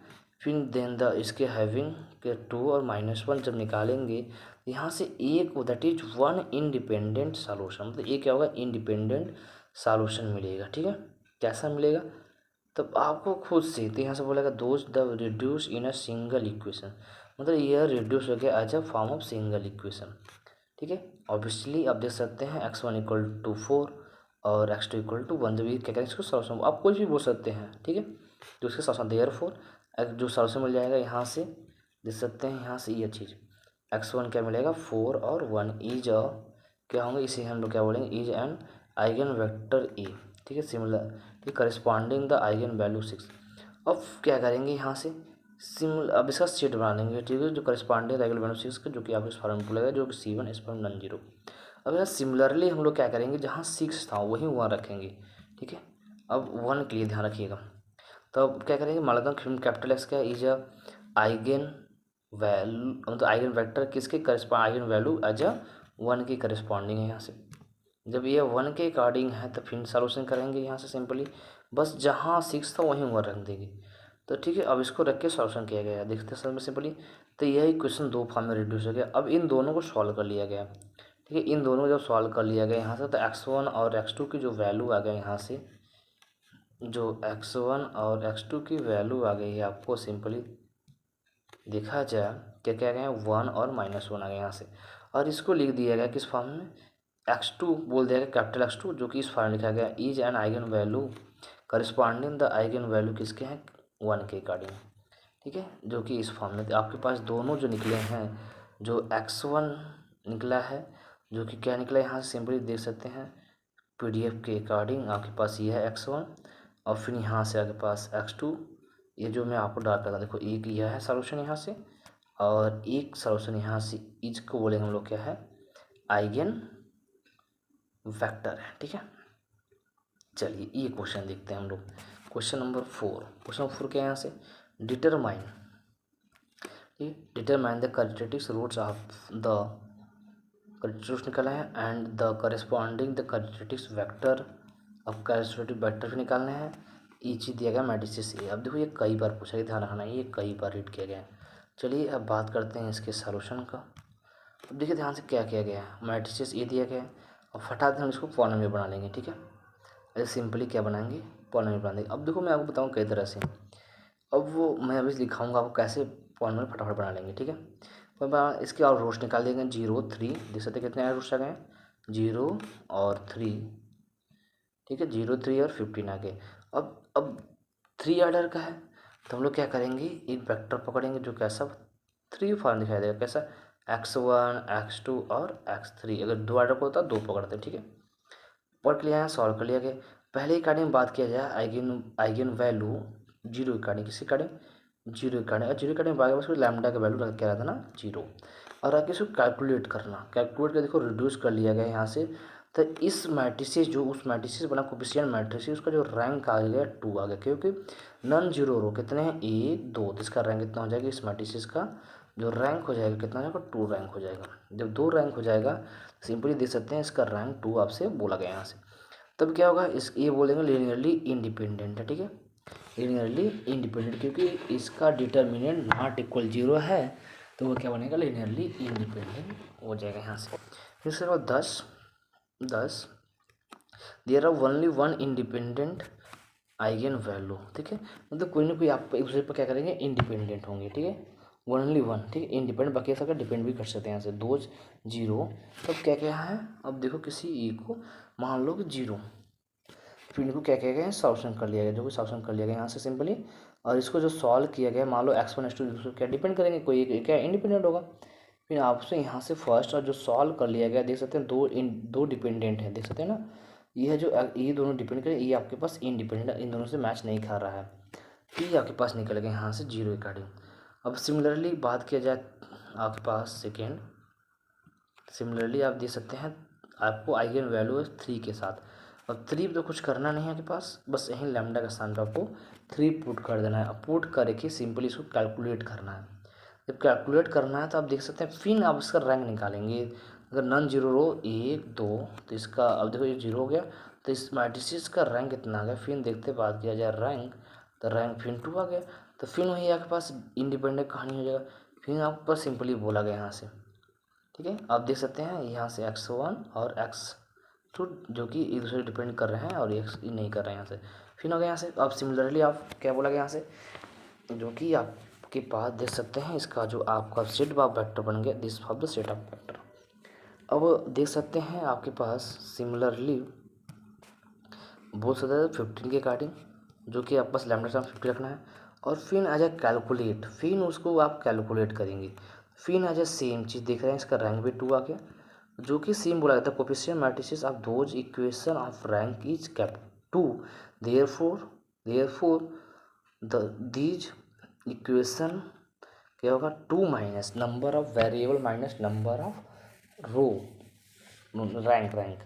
फिर देन द इसके हैविंग के 2 और -1 जब निकालेंगे यहाँ से एक, दैट इज 1 इंडिपेंडेंट सॉल्यूशन, मतलब ये क्या होगा, इंडिपेंडेंट सॉल्यूशन मिलेगा, ठीक है। कैसा मिलेगा, तब आपको खुद से, तो यहाँ से बोलेगा those the reduce in a single equation, मतलब यह रिड्यूस हो गया as a form of single equation, ठीक है। ऑब्वियसली आप देख सकते हैं x1 इक्वल टू 4 और x2 इक्वल टू 1, जब ये क्या करें इसको सॉल्यूशन आप कुछ भी बोल सकते हैं, ठीक है। तो उसके सॉल्यूशन देयरफॉर जो सॉल्यूशन मिल जाएगा यहाँ से देख सकते हैं, यहाँ से ये चीज़ x1 क्या मिलेगा 4 और 1 इज अ क्या होंगे, इसे हम लोग क्या बोलेंगे, is an eigen vector A, ठीक है, सिमिलर, ठीक, करस्पॉन्डिंग द आइगन वैल्यू 6। अब क्या करेंगे यहाँ से अब इसका सेट बना लेंगे, ठीक है, जो करस्पॉन्डिंग आइगन वैल्यू 6 का, जो कि आपको इस फॉर्म में बोलेगा, जो कि C1 इस फॉर्म नॉन जीरो। अब यहाँ सिमिलरली हम लोग क्या करेंगे, जहाँ 6 था वहीं 1 रखेंगे, ठीक है। अब 1 के लिए ध्यान रखिएगा, तो अब क्या करेंगे, मान लेता हूँ कैपिटल एक्स क्या इज अ आइगन वैल्यू, मतलब आइगन वेक्टर किसके आइगन वैल्यू एज अ 1 की करस्पॉन्डिंग है यहाँ से। जब ये 1 के अकॉर्डिंग है तो फिर सॉल्यूशन करेंगे यहाँ से सिंपली, बस जहाँ 6 था वहीं 1 रख देंगे। तो ठीक है, अब इसको रख के सॉल्यूशन किया गया, देखते हैं सर में सिंपली। तो यही क्वेश्चन 2 फॉर्म में रिड्यूस हो गया। अब इन दोनों को सॉल्व कर लिया गया, ठीक है। इन दोनों को जब सॉल्व कर लिया गया यहाँ से, तो x1 और x2 की जो वैल्यू आ गया यहाँ से, जो x1 और x2 की वैल्यू आ गई है, आपको सिंपली देखा जाए क्या क्या गया, 1 और -1 आ गया यहाँ से। और इसको लिख दिया गया किस फॉर्म में, x2 बोल दिया गया कैपिटल x2, जो कि इस फॉर्म लिखा गया is an eigen value corresponding the eigen value किसके हैं, 1 के अकॉर्डिंग, ठीक है, जो कि इस फॉर्म में आपके पास दोनों जो निकले हैं, जो x1 निकला है, जो कि क्या निकला है यहाँ से सिंपली देख सकते हैं PDF के अकॉर्डिंग आपके पास ये है x1, और फिर यहाँ से आपके पास x2, ये जो मैं आपको डाल करता देखो, एक यह है सॉल्यूशन यहाँ से, और एक सॉल्यूशन यहाँ से, इसको बोलेंगे हम लोग क्या है, आइगन वेक्टर है, ठीक है। चलिए ये क्वेश्चन देखते हैं हम लोग, क्वेश्चन नंबर 4। क्वेश्चन नंबर 4 क्या है यहाँ से, determine, determine the quadratics roots of the quadratics निकाला है and the corresponding the quadratics vector, अब क्वाड्रेटिक वेक्टर भी निकालने हैं, ये चीज़ दिया गया मैट्रिसेस ए। अब देखो ये कई बार पूछा गया, ध्यान रखना ये कई बार रीड किया गया है। चलिए अब बात करते हैं इसके सॉल्यूशन का। अब देखिए ध्यान से क्या किया गया है, मैट्रिसेस ए दिया गया है और फटाक से हम इसको पॉलिनोमियल बना लेंगे, ठीक है। ऐसे सिंपली क्या बनाएंगे, पॉलिनोमियल बना देंगे। अब देखो मैं आपको बताऊँ कई तरह से, अब वो मैं अभी दिखाऊंगा आपको कैसे पॉलिनोमियल फटाफट बना लेंगे, ठीक है। तो इसके और रूट्स निकाल देंगे, 0 3, देख सकते कितने आए रूट्स आ गए, 0 और 3, ठीक है, 0 3 और 15 आ गए। अब 3 ऑर्डर का है तो हम लोग क्या करेंगे, एक वेक्टर पकड़ेंगे जो कैसा 3 फॉर्म दिखाई देगा, कैसा x1 x2 और x3, अगर 2 ऑर्डर को होता है 2 पकड़ते हैं, ठीक है। पढ़ लिया है, सॉल्व कर लिया गया। पहले अकॉर्डिंग बात किया जाए आइगन वैल्यू 0 अकॉर्डिंग, किसी अकॉर्डिंग 0 अकॉर्डिंग, और 0 अकॉर्डिंग बात उसको लैम्डा का वैल्यू क्या रहता ना 0, और आगे इसको कैलकुलेट करना, कैलकुलेट कर देखो रिड्यूस कर लिया गया यहाँ से। तो इस मैट्रिसेस जो उस मैट्रिसेस बना कोफिशिएंट मैट्रिसेस, उसका जो रैंक आ गया 2 आ गया, क्योंकि नॉन जीरो रो कितने हैं 1 2, तो इसका रैंक कितना हो जाएगा, इस मैट्रिसेस का जो रैंक हो जाएगा कितना हो जाएगा 2 रैंक हो जाएगा। जब 2 रैंक हो जाएगा सिंपली देख सकते हैं इसका रैंक 2 आपसे बोला गया यहाँ से। तब क्या होगा, इस ये बोलेंगे लीनियरली इंडिपेंडेंट है, ठीक है, लीनियरली इंडिपेंडेंट, क्योंकि इसका डिटर्मिनेंट नॉट इक्वल 0 है, तो वो क्या बनेगा लीनियरली इंडिपेंडेंट हो जाएगा यहाँ से। फिर उसके बाद 10 there are only one independent eigen value, ठीक है, मतलब कोई ना कोई आप एक दूसरे पर क्या करेंगे इंडिपेंडेंट होंगे, ठीक है, ओनली वन, ठीक है, इंडिपेंडेंट, बाकी सब डिपेंड भी कर सकते हैं यहाँ से 2 0। तब क्या क्या है, अब देखो किसी ए को मान लो कि 0, फिर इनको क्या किया गया सॉल्यूशन कर लिया गया, जो कि सॉल्यूशन कर लिया गया यहाँ से सिंपली, और इसको जो सॉल्व किया गया मान लो x1 x2 क्या डिपेंड करेंगे, कोई एक क्या इंडिपेंडेंट होगा। फिर आपसे यहाँ से फर्स्ट और जो सॉल्व कर लिया गया देख सकते हैं दो डिपेंडेंट है, देख सकते हैं ना, ये है जो ये दोनों डिपेंड करें, ये आपके पास इंडिपेंडेंट इन दोनों से मैच नहीं खा रहा है, ये आपके पास निकल गया यहाँ से 0 अकॉर्डिंग। अब सिमिलरली बात किया जाए आपके पास सेकेंड, सिमिलरली आप देख सकते हैं आपको आइगन वैल्यू है 3 के साथ। अब 3 तो कुछ करना नहीं है आपके पास, बस यहीं लैम्डा का स्थान पर आपको 3 पुट कर देना है। अब पुट करके सिंपली इसको कैलकुलेट करना है। जब कैलकुलेट करना है तो आप देख सकते हैं फिर आप इसका रैंक निकालेंगे, अगर नॉन जीरो रो 1 2, तो इसका अब देखो ये 0 हो गया, तो इस मैट्रिसेस का रैंक कितना आ गया, फिर देखते बात किया जाए रैंक, तो रैंक फिर 2 आ गया, तो फिर वही आपके पास इंडिपेंडेंट कहानी हो जाएगा, फिर आपके पास सिंपली बोला गया यहाँ से, ठीक है। आप देख सकते हैं यहाँ से x1 और x2 जो कि एक दूसरे डिपेंड कर रहे हैं और ये नहीं कर रहे हैं यहाँ से, फिर हो गया यहाँ से। अब सिमिलरली आप क्या बोला गया यहाँ से, जो कि आपके पास देख सकते हैं इसका जो आपका सेट ऑफ वेक्टर बन गया, this of the set of vector. अब देख सकते हैं आपके पास सिमिलरली बोल सकते हैं 15 के अकॉर्डिंग, जो कि आपके पास लैम्डा 50 रखना है, और फिर आ जाए कैलकुलेट, फिर उसको आप कैलकुलेट करेंगे, फिर आ जाए सेम चीज़ देख रहे हैं इसका रैंक भी 2 आ गया, जो कि सेम बोला जाता है coefficient matrices of those equation of rank is cap 2, therefore these equation क्या होगा 2 minus number of variable minus number of row rank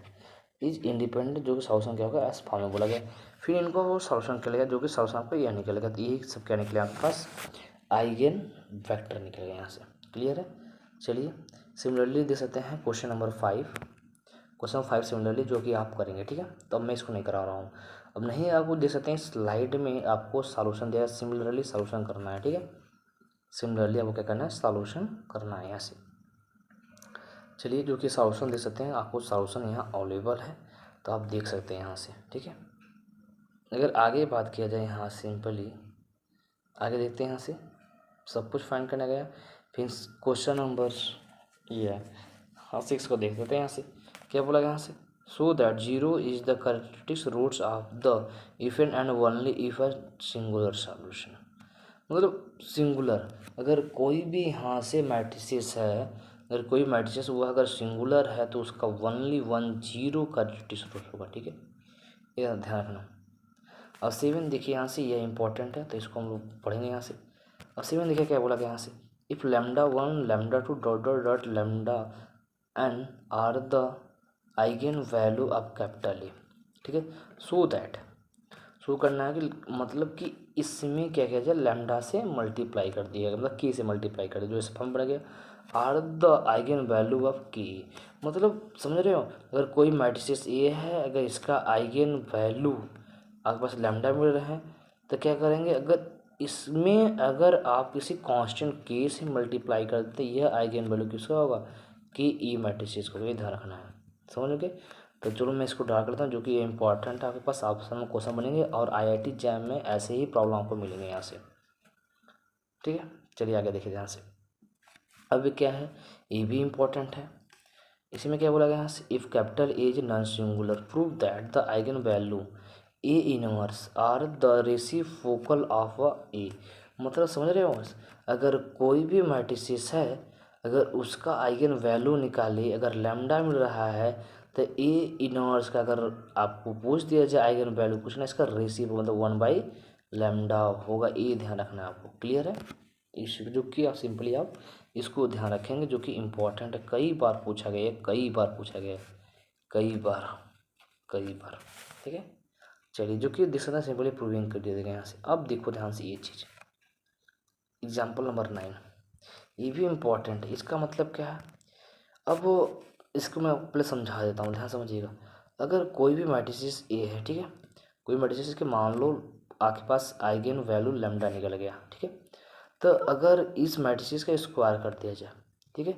is independent, जो कि सॉल्यूशन क्या होगा एस फॉर्म में बोला गया। फिर इनको वो सॉल्यूशन निकलेगा, जो कि सॉल्यूशन आपको यह निकलेगा, तो ये सब क्या निकलेगा आपके पास आइगन वेक्टर निकलेगा यहाँ से, क्लियर है। चलिए सिमिलरली दे सकते हैं क्वेश्चन नंबर 5, क्वेश्चन 5 सिमिलरली जो कि आप करेंगे, ठीक है, तो अब मैं इसको नहीं करा रहा हूँ, अब नहीं आपको दे सकते हैं स्लाइड में आपको सॉल्यूशन दिया, सिमिलरली सॉल्यूशन करना है, ठीक है, सिमिलरली आपको क्या करना है सॉल्यूशन करना है यहाँ से। चलिए जो कि सॉल्यूशन दे सकते हैं आपको, सॉल्यूशन यहाँ अवेलेबल है तो आप देख सकते हैं यहाँ से, ठीक है। अगर आगे बात किया जाए यहाँ सिंपली आगे देखते हैं यहाँ से सब कुछ फाइंड करना गया, फिर क्वेश्चन नंबर ये है हाँ 6 को देख लेते हैं यहाँ से क्या बोला गया यहाँ से, so that zero is the characteristics roots of the if and only if a singular solution. मतलब सिंगुलर, अगर कोई भी यहाँ से मैट्रिसेस है, अगर कोई मैट्रिसेस हुआ अगर सिंगुलर है तो उसका only one zero characteristics root होगा। ठीक है, ये ध्यान रखना। अब 7 देखिए यहाँ से, ये इंपॉर्टेंट है तो इसको हम लोग पढ़ेंगे यहाँ से। अब 7 देखिए क्या बोला गया यहाँ से, if lambda 1 lambda 2 dot dot dot lambda N are the eigen value of capital A. ठीक है, सो दैट, शो करना है कि मतलब कि इसमें क्या किया जाए, लैम्डा से मल्टीप्लाई कर दिया, मतलब के से मल्टीप्लाई कर दिया, जो इस फॉर्म बढ़ गया are the eigen value of के। मतलब समझ रहे हो, अगर कोई मैट्रिक्स ए है, अगर इसका आइगन वैल्यू आपके पास लैम्डा मिल रहे हैं तो क्या करेंगे, अगर इसमें अगर आप किसी कांस्टेंट के से मल्टीप्लाई करते यह आइगन वैल्यू किसका होगा, कि ई मैट्रिक्स को, ये ध्यान रखना है। समझ गए, तो चलो मैं इसको ड्रा करता हूँ, जो कि ये इंपॉर्टेंट है, आपके पास ऑप्शन में क्वेश्चन बनेंगे और आईआईटी जैम में ऐसे ही प्रॉब्लम आपको मिलेंगे यहाँ से। ठीक है, चलिए आगे देखिए ध्यान से। अब क्या है, ये भी इम्पोर्टेंट है। इसमें क्या बोला गया यहाँ से, if capital A is non singular prove that the eigen value A inverse are the reciprocal of a A. मतलब समझ रहे हो, अगर कोई भी मैट्रिक्स है, अगर उसका आइगन वैल्यू निकाले, अगर लैम्डा मिल रहा है तो ए इनवर्स का अगर आपको पूछ दिया जाए आइगन वैल्यू कुछ ना, इसका रेसिप्रो मतलब 1/λ होगा। ये ध्यान रखना है आपको, क्लियर है। इस जो कि आप सिंपली आप इसको ध्यान रखेंगे, जो कि इम्पोर्टेंट है, कई बार पूछा गया है, कई बार पूछा गया है, कई बार कई बार। ठीक है, चलिए, जो कि दिस ना सिंपली प्रूविंग कर दिया गया यहाँ से। अब देखो ध्यान से ये चीज़, एग्जाम्पल नंबर 9, ये भी इम्पोर्टेंट है। इसका मतलब क्या है, अब इसको मैं पहले समझा देता हूँ, ध्यान समझिएगा। अगर कोई भी मैट्रिक्स ए है, ठीक है, कोई मैट्रिक्स के मान लो आपके पास आइगन वैल्यू लैम्डा निकल गया। ठीक है, तो अगर इस मैट्रिक्स का स्क्वायर कर दिया जाए, ठीक है,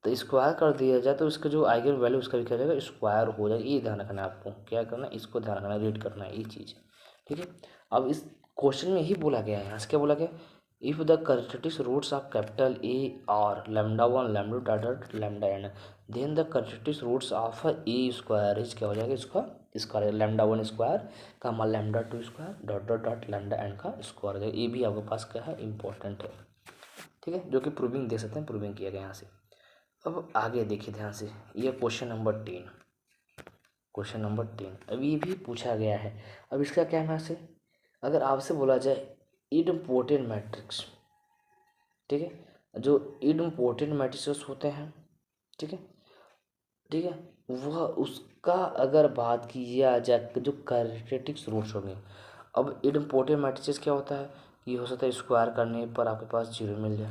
तो स्क्वायर कर दिया जाए तो इसका जो आइगन वैल्यू उसका भी क्या जाएगा, स्क्वायर हो जाएगा। ये ध्यान रखना है आपको, क्या करना है, इसको ध्यान रखना है, रीड करना है ये चीज़। ठीक है, अब इस क्वेश्चन में ही बोला गया है, यहाँ से क्या बोला गया, if the characteristics roots of capital A are lambda 1 lambda dot lambda N, then the characteristics roots of A square is क्या हो जाएगा, इसका स्क्वायर, लैम्डा 1 स्क्वायर का मान lambda 2 square dot dot dot lambda N का स्क्वायर हो जाएगा। ये भी आपके पास क्या है, इंपॉर्टेंट है। ठीक है, जो कि प्रूविंग दे सकते हैं, प्रूविंग किया गया यहाँ से। अब आगे देखिए ध्यान से, ये क्वेश्चन नंबर 10, क्वेश्चन नंबर 10 अब ये भी पूछा गया है। अब इसका क्या है से, अगर आपसे बोला जाए इडम्पोर्टेंट मैट्रिक्स, ठीक है, जो इडम्पोर्टेंट मैट्रिक्स होते हैं, ठीक है, ठीक है, वह उसका अगर बात किया जाए जो कैरेक्टरिस्टिक्स रूट्स होंगे। अब इडम्पोर्टेंट मैट्रिक्स क्या होता है, कि हो सकता है स्क्वायर करने पर आपके पास जीरो मिल जाए,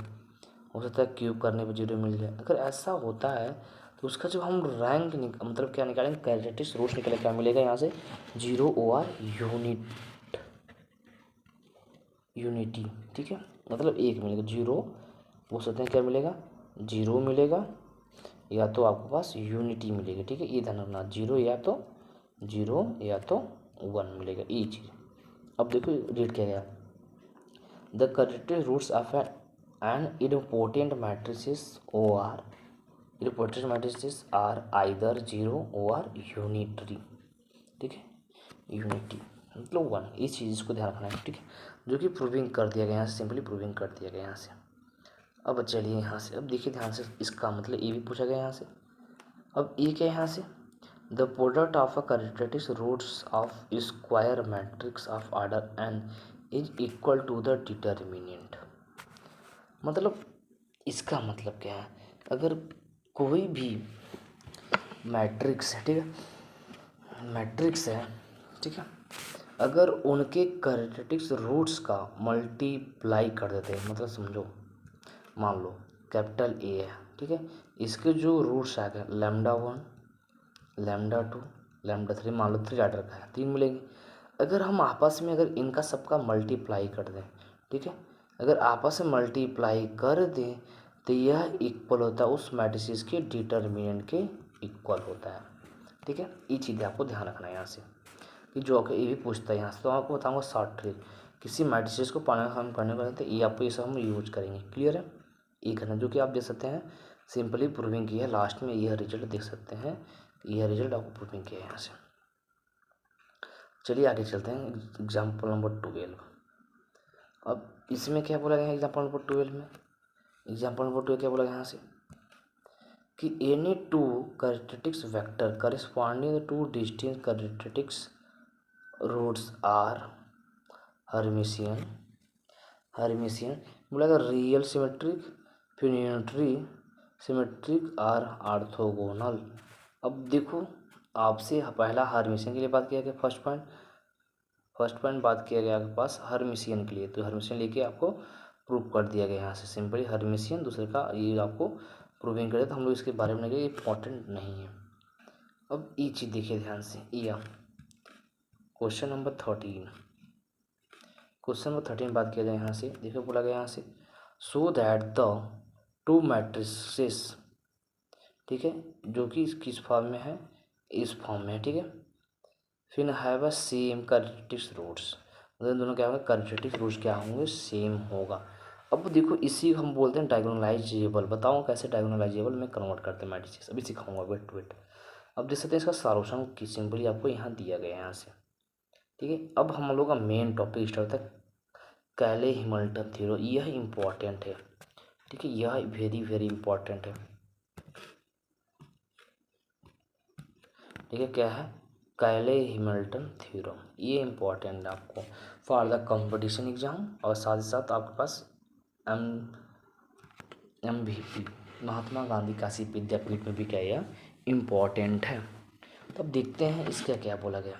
हो सकता है क्यूब करने पर जीरो मिल जाए। अगर ऐसा होता है तो उसका जो हम रैंक मतलब क्या निकालेंगे, कैरेक्टरिस्टिक्स रूट्स निकले, क्या मिलेगा यहाँ से, जीरो और यूनिटी। ठीक है, मतलब एक मिलेगा जीरो, बोल सकते हैं क्या मिलेगा, जीरो मिलेगा, या तो आपके पास यूनिटी मिलेगी। ठीक है, ये ध्यान रखना, जीरो या तो 1 मिलेगा, ये चीज़। अब देखो रीड किया गया, the characteristic roots of an idempotent matrices O R, idempotent matrices are either zero और यूनिटरी। ठीक है, यूनिटी मतलब 1, इस चीज़ को ध्यान रखना है। ठीक है, जो कि प्रूविंग कर दिया गया यहाँ से, सिंपली प्रूविंग कर दिया गया यहाँ से। अब चलिए यहाँ से, अब देखिए ध्यान से, इसका मतलब ये भी पूछा गया यहाँ से। अब ये क्या है यहाँ से, the product of a characteristic roots of square matrix of order n is equal to the determinant. मतलब इसका मतलब क्या है, अगर कोई भी मैट्रिक्स है, ठीक है, मैट्रिक्स है, ठीक है, अगर उनके कैरेक्टरिस्टिक्स रूट्स का मल्टीप्लाई कर देते हैं, मतलब समझो, मान लो कैपिटल ए है, ठीक है, इसके जो रूट्स आ गए लैम्डा 1 लैम्डा 2 लैम्डा 3, मान लो 3 आर्डर का है, 3 मिलेंगे। अगर हम आपस में अगर इनका सबका मल्टीप्लाई कर दें, ठीक है, अगर आपस में मल्टीप्लाई कर दें तो यह इक्वल होता है उस मैट्रिक्स के डिटर्मिनेंट के इक्वल होता है। ठीक है, ये चीज़ें आपको ध्यान रखना है यहाँ से, कि जो ये भी पूछता है यहाँ से। तो आपको बताऊँगा शॉर्ट ट्रिक, किसी मैट्रिक्स को पाने हम करने को तो ये आपको ये सब हम यूज करेंगे। क्लियर है, ये करना, जो कि आप देख सकते हैं सिंपली प्रूविंग की है, लास्ट में यह रिजल्ट देख सकते हैं यह रिजल्ट आपको प्रूविंग किया है यहाँ से। चलिए आगे चलते हैं एग्जाम्पल नंबर 12। अब इसमें क्या बोला गया है एग्जाम्पल नंबर 12 में? एग्जाम्पल नंबर 12 क्या बोला गया यहाँ से कि any two characteristics vector corresponding to distinct characteristics roots are Hermitian. Hermitian बोला रियल सिमेट्रिक फिर यूनिटरी सिमेट्रिक आर ऑर्थोगोनल। अब देखो आपसे पहला हर्मिशियन के लिए बात किया गया, फर्स्ट पॉइंट बात किया गया आपके पास हर्मिशियन के लिए, तो हर्मिशियन लेके आपको प्रूव कर दिया गया यहाँ से सिंपली हर्मिशियन, दूसरे का ये आपको प्रूविंग करे, तो हम लोग इसके बारे में लगे इम्पॉर्टेंट नहीं है। अब ये चीज़ देखिए ध्यान से, या क्वेश्चन नंबर 13, क्वेश्चन नंबर 13 बात किया जाए यहाँ से, देखो बोला गया यहाँ से so that the two matrices, ठीक है, जो कि किस फॉर्म में है, इस फॉर्म में है, ठीक है, फिर have a same characteristics roots, मतलब दोनों क्या होगा कैरेक्टरिस्टिक्स रूट्स क्या होंगे, सेम होगा। अब देखो इसी हम बोलते हैं डायगोनलाइजेबल। बताओ कैसे डायगोनलाइजेबल में कन्वर्ट करते हैं मैट्रिसेस, अभी सिखाऊंगा, वेट। अब देख सकते हैं इसका सॉल्यूशन की सिंपली आपको यहाँ दिया गया है यहाँ से, ठीक है। अब हम लोग का मेन टॉपिक स्टार्ट होता है कैले हैमिल्टन थ्योरम। यह इम्पॉर्टेंट है, ठीक है, यह वेरी वेरी इंपॉर्टेंट है, ठीक है। क्या है कैले हैमिल्टन थ्योरम, ये इम्पॉर्टेंट है आपको फॉर द कंपटीशन एग्जाम, और साथ ही साथ आपके पास MVP महात्मा गांधी काशी विद्यापीठ में भी क्या यह इम्पॉर्टेंट है। तो अब देखते हैं इसका क्या बोला गया।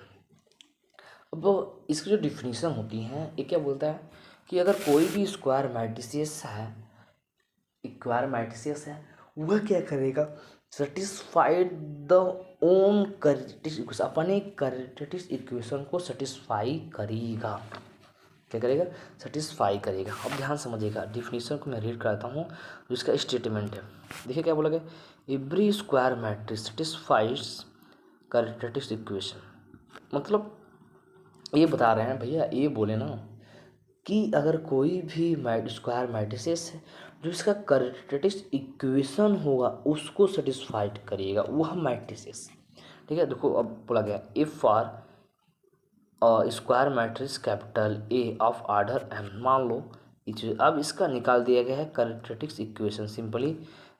अब इसकी जो डिफिनीशन होती है ये क्या बोलता है कि अगर कोई भी स्क्वायर मैट्रिसेस है वह क्या करेगा, सेटिस्फाइड द ओन कैरेक्टरिस्टिक्स, अपने कैरेक्टरिस्टिक्स इक्वेशन को सेटिस्फाई करेगा, क्या करेगा, सेटिस्फाई करेगा। अब ध्यान समझिएगा, डिफिनीशन को मैं रीड कराता हूँ जिसका स्टेटमेंट है। देखिए क्या बोला गया, every square matrix satisfies characteristics equation, मतलब ये बता रहे हैं भैया, ये बोले ना कि अगर कोई भी स्क्वायर मैट्रिसेस है जो इसका कैरेक्टरिस्टिक्स इक्वेशन होगा उसको सेटिस्फाइड करेगा वह मैट्रिसेस, ठीक है। देखो अब बोला गया if for square matrix capital A of order m, मान लो अब इसका निकाल दिया गया है कैरेक्टरिस्टिक्स इक्वेशन, सिंपली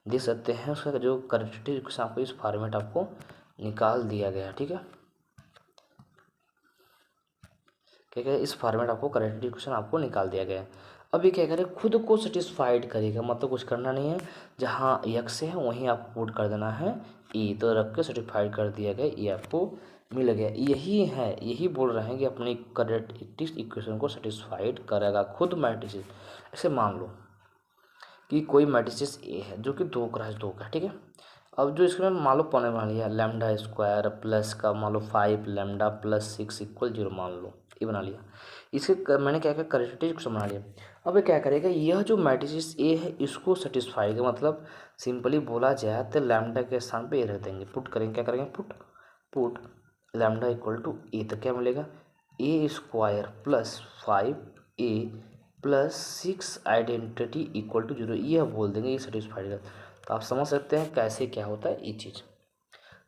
देख सकते हैं उसका जो कैरेक्टरिस्टिक्स इक्वेशन आपको इस फॉर्मेट आपको निकाल दिया गया है, ठीक है। क्या क्या इस फॉर्मेट आपको कैरेक्टरिस्टिक्स इक्वेशन आपको निकाल दिया गया है। अब ये क्या करें, खुद को सेटिस्फाइड करेगा, मतलब कुछ करना नहीं है, जहाँ x है वहीं आपको पुट कर देना है e, तो रख के सेटिस्फाइड कर दिया गया, ये आपको मिल गया। यही है, यही बोल रहे हैं कि अपनी कैरेक्टरिस्टिक्स इक्वेशन को सेटिस्फाइड करेगा खुद मैट्रिसेस। ऐसे मान लो कि कोई मैट्रिसेस ए है जो कि 2x2 का है, ठीक है। अब जो इसके में मान लो पॉइंट बना लिया लैम्डा स्क्वायर प्लस का मान लो 5 लैम्डा प्लस 6 इक्वल 0 मान लो, ये बना लिया। इसके मैंने क्या क्या कैरेक्टरिस्टिक्स बना लिया। अब ये क्या करेगा, यह जो मैट्रिसेस ए है इसको सेटिस्फाई का मतलब सिंपली बोला जाए तो लैम्डा के स्थान पे ए रख देंगे, पुट करेंगे, क्या करेंगे, put lambda equal to A, तो क्या मिलेगा, A square plus 5a plus 6 identity equal to 0, यह बोल देंगे, ये सेटिस्फाइड का। तो आप समझ सकते हैं कैसे क्या होता है ये चीज़।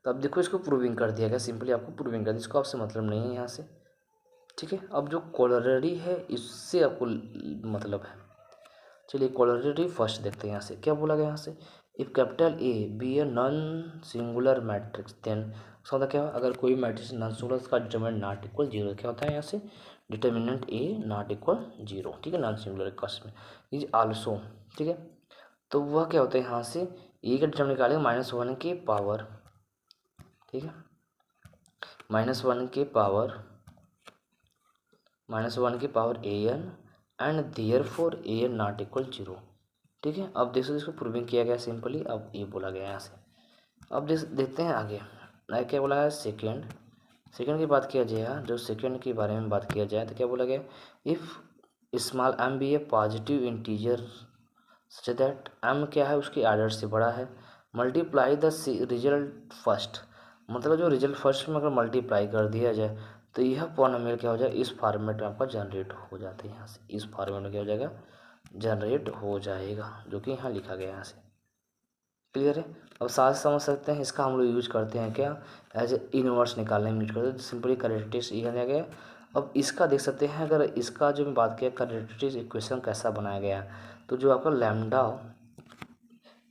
तो अब देखो इसको प्रूविंग कर दिया गया, सिंपली आपको प्रूविंग कर दिया, इसको आपसे मतलब नहीं है यहाँ से, ठीक है। अब जो कोलरेडी है इससे आपको मतलब है। चलिए कोलरेडी फर्स्ट देखते हैं यहाँ से, क्या बोला गया यहाँ से, if capital A B A non singular matrix then, उसका मतलब क्या, अगर कोई मैट्रिक्स नॉन सिंगुलर का डिटरमिनेंट नॉट इक्वल 0, क्या होता है यहाँ से, डिटरमिनेंट ए नॉट इक्वल 0, ठीक है, नॉन सिंगुलर केस में इज आल्सो, ठीक है। तो वह क्या होता है यहाँ से ए का डिटरमिनेंट निकालेंगे -1 के पावर, ठीक है, -1 के power an and therefore an not equal 0, ठीक है। अब देखो इसको प्रूविंग किया गया सिंपली, अब ये बोला गया यहाँ से। अब देखते हैं आगे क्या बोला है, सेकेंड की बात किया जाए, जो सेकेंड के बारे में बात किया जाए तो क्या बोला गया, if small m be a positive integer such that m क्या है उसकी आर्डर से बड़ा है, मल्टीप्लाई द रिजल्ट फर्स्ट, मतलब जो रिजल्ट फर्स्ट में अगर मल्टीप्लाई कर दिया जाए तो यह पॉलिनोमियल क्या हो जाए, इस फॉर्मेट में आपका जनरेट हो जाता है, यहाँ से इस फॉर्मेट में क्या हो जाएगा, जनरेट हो जाएगा, जो कि यहाँ लिखा गया यहाँ से, क्लियर है। अब साथ समझ सकते हैं इसका हम लोग यूज करते हैं क्या, एज ए इनवर्स निकालने में यूज करते हैं। सिंपली कैरेक्टरिस्टिक्स ये दिया गया। अब इसका देख सकते हैं, अगर इसका जो मैं बात किया कैरेक्टरिस्टिक्स इक्वेशन कैसा बनाया गया, तो जो आपका लैम्डा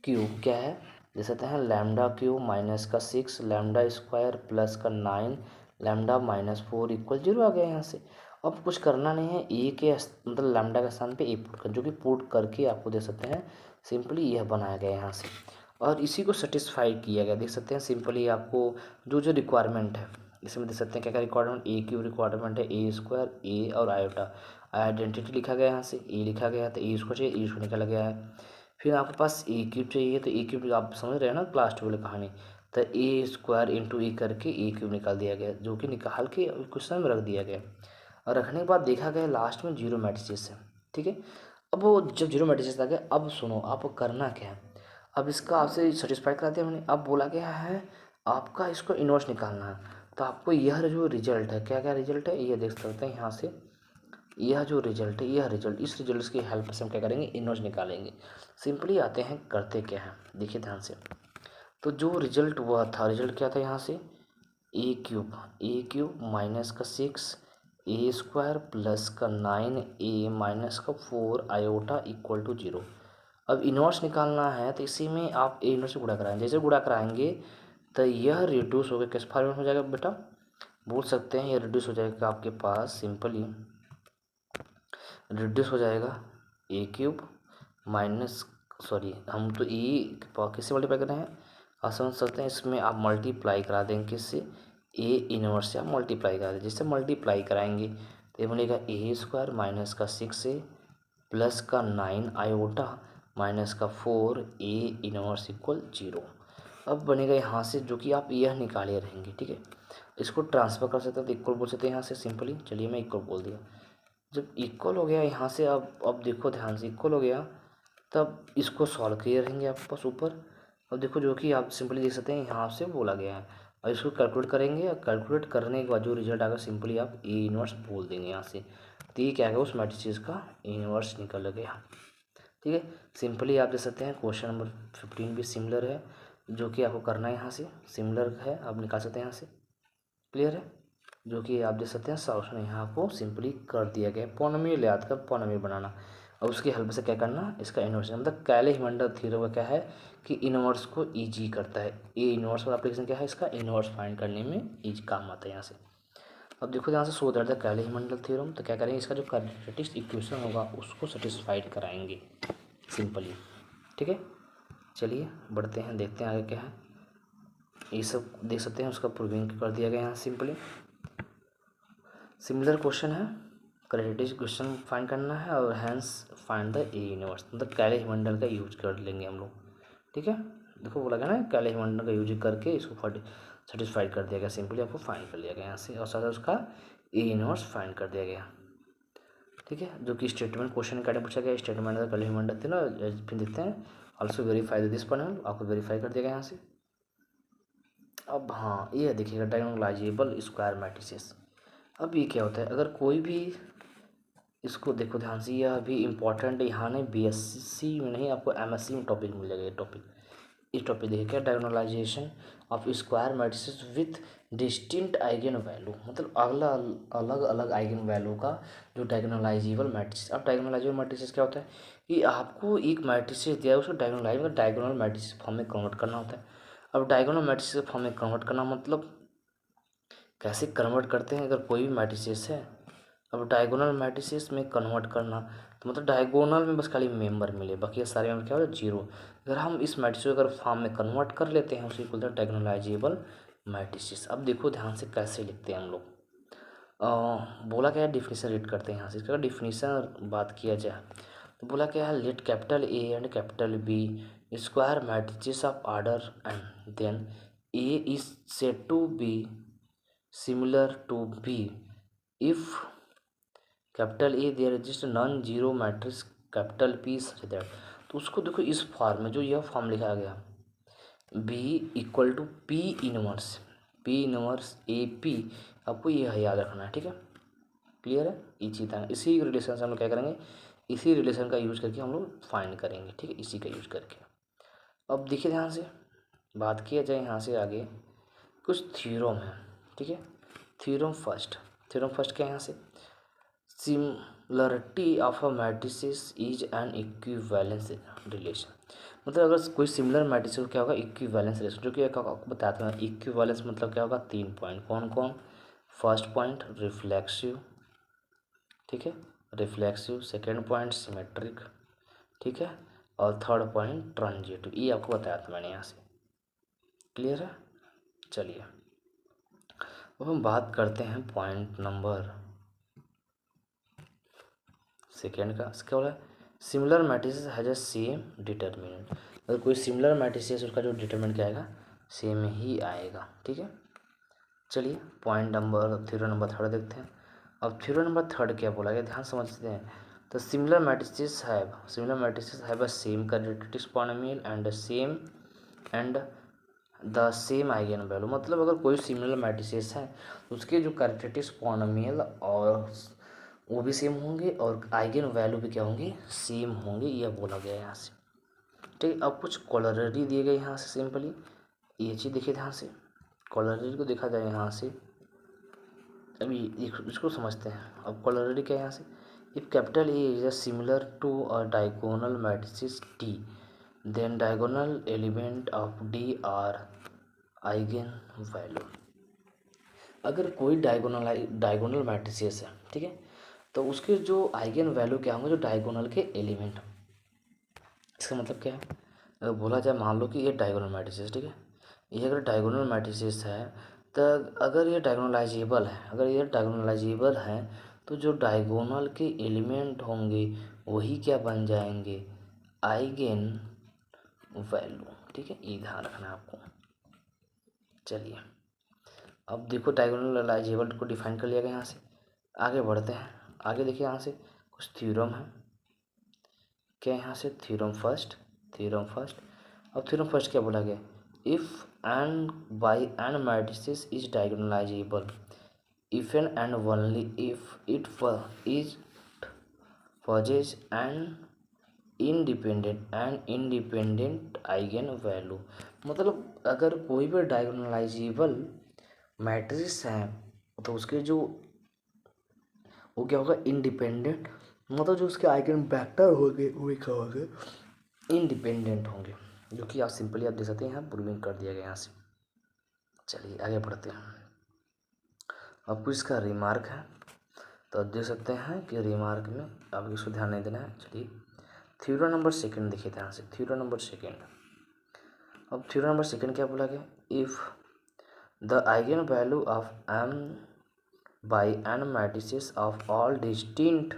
क्यू क्या है, देख सकते हैं लैम्डा क्यू माइनस का 6 लैम्डा स्क्वायर प्लस का 9 लैम्डा माइनस 4 इक्वल 0 आ गया यहाँ से। अब कुछ करना नहीं है, ए के मतलब लैम्डा के स्थान पे ए पुट कर, जो कि पुट करके आपको देख सकते हैं सिंपली यह बनाया गया यहाँ से, और इसी को सेटिस्फाई किया गया। देख सकते हैं सिंपली आपको जो जो रिक्वायरमेंट है इसमें देख सकते हैं क्या क्या रिक्वायरमेंट, ए की रिक्वायरमेंट है ए स्क्वायर ए और आयोटा, आइडेंटिटी लिखा गया यहाँ से ए लिखा गया है, तो ए स्क्वायर चाहिए, ए स्क्वायर निकाला गया है। फिर आपके पास ए क्यूब चाहिए, तो ए क्यूब आप समझ रहे हैं ना क्लास 12 कहानी, तो ए स्क्वायर इंटू ए करके ए क्यूब निकाल दिया गया, जो कि निकाल के क्वेश्चन में रख दिया गया। और रखने के बाद देखा गया लास्ट में जीरो मैट्रिसेस है, ठीक है। अब वो जब जीरो मैट्रिसेस आ गया, अब सुनो आपको करना क्या है। अब इसका आपसे सेटिस्फाई करा दिया मैंने, अब बोला गया है आपका इसको इनवर्स निकालना है। तो आपको यह जो रिजल्ट है, क्या क्या रिजल्ट है ये देख सकते हैं यहाँ से, यह जो रिजल्ट है, यह रिजल्ट, इस रिजल्ट की हेल्प से हम क्या करेंगे, इनवर्स निकालेंगे। सिंपली आते हैं करते क्या है, देखिए ध्यान से। तो जो रिजल्ट हुआ था, रिजल्ट क्या था यहाँ से, ए क्यूब माइनस का 6 ए स्क्वायर प्लस का 9 ए माइनस का 4 आयोटा इक्वल टू 0। अब इनवर्स निकालना है तो इसी में आप ए इनवर्स से गुणा कराएंगे, जैसे गुणा कराएंगे तो यह रिड्यूस होकर किस फॉर्म में हो जाएगा बेटा, बोल सकते हैं ये रिड्यूस हो जाएगा आपके पास, सिंपली रिड्यूस हो जाएगा ए क्यूब माइनस, सॉरी हम तो ए किससे मल्टीप्लाई कर रहे हैं, आप समझ सकते हैं इसमें आप मल्टीप्लाई करा देंगे किससे, ए इनवर्स से आप मल्टीप्लाई करा दें, जिससे मल्टीप्लाई कराएंगे तो ये बनेगा ए स्क्वायर माइनस का 6 ए प्लस का 9 आयोटा माइनस का 4 ए इनवर्स इक्वल 0। अब बनेगा यहाँ से जो कि आप यह निकाले रहेंगे, ठीक है। इसको ट्रांसफर कर सकते हैं तो इक्वल बोल सकते हैं यहाँ से सिंपली, चलिए मैं इक्वल बोल दिया। जब इक्वल हो गया यहाँ से, अब देखो ध्यान से, इक्वल हो गया तब इसको सॉल्व किए रहेंगे आपके पास ऊपर। अब देखो जो कि आप सिंपली देख सकते हैं यहाँ से बोला गया है, और इसको कैलकुलेट करेंगे, और कैलकुलेट करने के बाद जो रिजल्ट आएगा सिंपली आप ए इनवर्स बोल देंगे यहाँ से, तो ये क्या है उस मैट्रिसेस का इनवर्स निकल गया, ठीक है। सिंपली आप देख सकते हैं क्वेश्चन नंबर 15 भी सिमिलर है, जो कि आपको करना है यहाँ से, सिमिलर है आप निकाल सकते हैं यहाँ से, क्लियर है। जो कि आप देख सकते हैं सॉल्यूशन यहाँ आपको सिंपली कर दिया गया, पॉलिनोमियल याद कर पॉलिनोमियल बनाना, और उसकी हेल्प से क्या करना, इसका इनवर्स, मतलब कैले-हिमंडल थ्योरम का क्या है कि इनवर्स को ईजी करता है, ए इनवर्स वाला एप्लीकेशन क्या है, इसका इनवर्स फाइंड करने में ईजी काम आता है यहाँ से। अब देखो यहाँ से सो दैट द कैले-हिमंडल थ्योरम, तो क्या करेंगे इसका जो कैरेक्टरिस्टिक इक्वेशन होगा उसको सेटिस्फाइड कराएंगे सिंपली, ठीक है। चलिए बढ़ते हैं, देखते हैं आगे क्या है। ये सब देख सकते हैं उसका प्रूविंग कर दिया गया यहाँ सिंपली, सिमिलर क्वेश्चन है, क्वाड्रेटिक क्वेश्चन फाइंड करना है, और hence find the A inverse, मतलब कैले-हिमंडल का यूज कर लेंगे हम लोग, ठीक है। देखो बोला गया ना कैले-हिमंडल का यूज करके इसको सेटिस्फाइड कर दिया गया, सिंपली आपको फाइंड कर लिया गया यहाँ से, और साथ उसका ए इनवर्स फाइंड कर दिया गया, ठीक है। जो कि स्टेटमेंट क्वेश्चन का पूछा गया, स्टेटमेंट का कैले-हिमंडल थे ना, फिर देखते हैं ऑल्सो वेरीफाई दिस पैनल, आपको वेरीफाई कर दिया गया यहाँ से। अब हाँ ये देखिएगा डायगोनलाइजेबल स्क्वायर मैट्रिसेस। अब ये क्या होता है, अगर कोई भी, इसको देखो ध्यान से, यह भी इम्पोर्टेंट है, यहाँ नहीं बीएससी में नहीं, आपको एमएससी में टॉपिक मिलेगा ये टॉपिक। इस टॉपिक देखिए क्या, diagonalisation of square matrices with distinct eigen value, मतलब अगला अलग अलग आइगन वैल्यू का जो डायगोनलाइजेबल मैट्रिसेस। अब डायगोनलाइजेबल मैट्रिसेस क्या होता है कि आपको एक मैट्रिसेस दिया है, उसको डायगोनल मैट्रिसेस फॉर्म में कन्वर्ट करना होता है। अब डायगोनल मैट्रिसेस फॉर्म में कन्वर्ट करना मतलब कैसे कन्वर्ट करते हैं, अगर कोई भी मैट्रिसेस है, अब डायगोनल मैट्रिसेस में कन्वर्ट करना, तो मतलब डायगोनल में बस खाली मेंबर मिले, बाकी सारे मेंबर क्या हो जाए जीरो। अगर हम इस मैट्रिक्स को अगर फॉर्म में कन्वर्ट कर लेते हैं उसी को बोलते हैं डायगोनलाइजेबल मैट्रिसेस। अब देखो ध्यान से कैसे लिखते हैं हम लोग, बोला क्या है, डिफिनीसन रीड करते हैं यहाँ से, इसका डिफिनीसन बात किया जाए तो बोला क्या है, let capital A and capital B square matrices of order and then A is said to be similar to B if capital A there exist non zero matrix capital P such that. तो उसको देखो इस फॉर्म में, जो यह फॉर्म लिखा गया B equal to P inverse A P, आपको यह याद रखना है, ठीक है, क्लियर है। इसी रिलेशन से हम लोग क्या करेंगे, इसी रिलेशन का यूज करके हम लोग फाइंड करेंगे, ठीक है, इसी का यूज करके। अब देखिए ध्यान से, बात किया जाए यहाँ से आगे कुछ थ्योरम है, ठीक है। थ्योरम फर्स्ट क्या है यहाँ से, similarity of a matrices is an equivalence relation. मतलब अगर कोई सिमिलर मैट्रिसेस क्या होगा, इक्विवेलेंस रिलेशन, जो कि आपको बताया था। इक्विवेलेंस मतलब क्या होगा, 3 पॉइंट, कौन कौन। फर्स्ट पॉइंट रिफ्लेक्सिव, ठीक है, रिफ्लेक्सिव। सेकेंड पॉइंट सिमेट्रिक, ठीक है, और थर्ड पॉइंट ट्रांजिटिव। ये आपको बताया था मैंने यहाँ से, क्लियर है। चलिए अब हम बात करते हैं पॉइंट नंबर सेकेंड का। क्या हो रहा है, similar matrices has a same determinant. अगर कोई सिमिलर मैट्रिसेस, उसका जो डिटर्मिनेंट क्या आएगा, सेम ही आएगा, ठीक है। चलिए point number theorem number third देखते हैं। अब थ्योरम नंबर थर्ड क्या बोला गया, ध्यान समझते हैं। तो similar matrices have a same characteristics polynomial and the same eigen value. मतलब अगर कोई सिमिलर मैट्रिसेस है तो उसके जो कैरेक्टरिस्टिक्स पॉलिनोमियल और वो भी सेम होंगे और आइगन वैल्यू भी क्या होंगे, सेम होंगे, यह बोला गया है यहाँ से, ठीक। अब कुछ कोलरिटी दिए गए यहाँ से, सिंपली ये चीज़ देखिए ध्यान से। कोलरिटी को देखा जाए यहाँ से, अभी इसको समझते हैं। अब कोलरिटी क्या है यहाँ से, if capital A is similar to a diagonal matrices T, then diagonal element of D are eigen value. अगर कोई डायगोनल मैट्रिसेस है, ठीक है, तो उसके जो आइगन वैल्यू क्या होंगे, जो डायगोनल के एलिमेंट। इसका मतलब क्या है, अगर बोला जाए, मान लो कि ये डायगोनल मैट्रिसेस, ठीक है, ये अगर डायगोनल मैट्रिसेस है, तो अगर ये डायगोनलाइजेबल है तो जो डायगोनल के एलिमेंट होंगे वही क्या बन जाएंगे, आइगन वैल्यू, ठीक है। ये ध्यान रखना है आपको। चलिए अब देखो डायगोनलाइजेबल को डिफाइन कर लिया गया। यहाँ से आगे बढ़ते हैं। आगे देखिए यहाँ से कुछ थ्योरम है, क्या यहाँ से, थ्योरम फर्स्ट। अब थ्योरम फर्स्ट क्या बोला गया, if N by N matrices is diagonalizable if and only if it is possesses an independent eigen value। मतलब अगर कोई भी डायगोनलाइजेबल मैट्रिक्स है तो उसके जो वो क्या होगा, इंडिपेंडेंट, मतलब जो उसके आइगन वेक्टर होंगे वो क्या होंगे, इंडिपेंडेंट होंगे, जो कि आप सिंपली आप देख सकते हैं यहाँ प्रूविंग कर दिया गया यहाँ से। चलिए आगे बढ़ते हैं। अब कुछ इसका रिमार्क है, तो आप देख सकते हैं कि रिमार्क में आप इसको ध्यान नहीं देना है। चलिए थ्योरम नंबर सेकंड देखिए ध्यान से, थ्योरम नंबर सेकंड। अब थ्योरम नंबर सेकंड क्या बोला गया, if the eigen value of M by N matrices of all distinct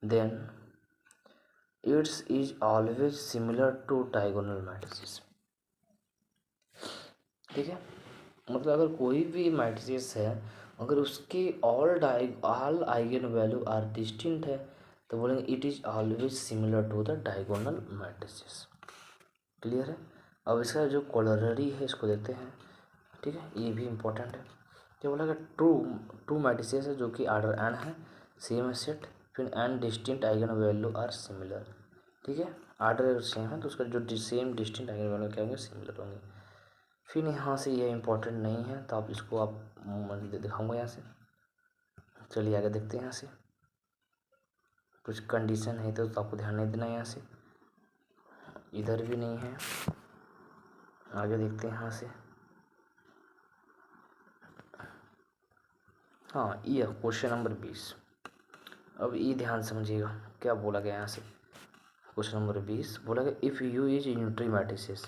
then its is always similar to diagonal matrices, ठीक है। मतलब अगर कोई भी मैट्रिसेस है, अगर उसके all eigen value are distinct है तो बोलेंगे it is always similar to the diagonal matrices, clear है। अब इसका जो कोलरिटी है इसको देखते हैं, ठीक है, ये भी इम्पोर्टेंट है। क्या बोला कि टू मैट्रिसेस है जो कि ऑर्डर एन है, सेम सेट, फिर N distinct eigen value are similar, ठीक है। ऑर्डर सेम है तो उसका जो सेम डिस्टिंक्ट आइगन वैल्यू क्या होंगे, सिमिलर होंगे। फिर यहाँ से ये इम्पोर्टेंट नहीं है तो आप इसको आप दिखाऊंगा यहाँ से। चलिए आगे देखते हैं। यहाँ से कुछ कंडीशन है तो आपको ध्यान नहीं देना है, यहाँ से इधर भी नहीं है। आगे देखते हैं यहाँ से। हाँ ये क्वेश्चन नंबर 20। अब ये ध्यान समझिएगा क्या बोला गया यहाँ से। क्वेश्चन नंबर 20 बोला गया if you is unitary matrices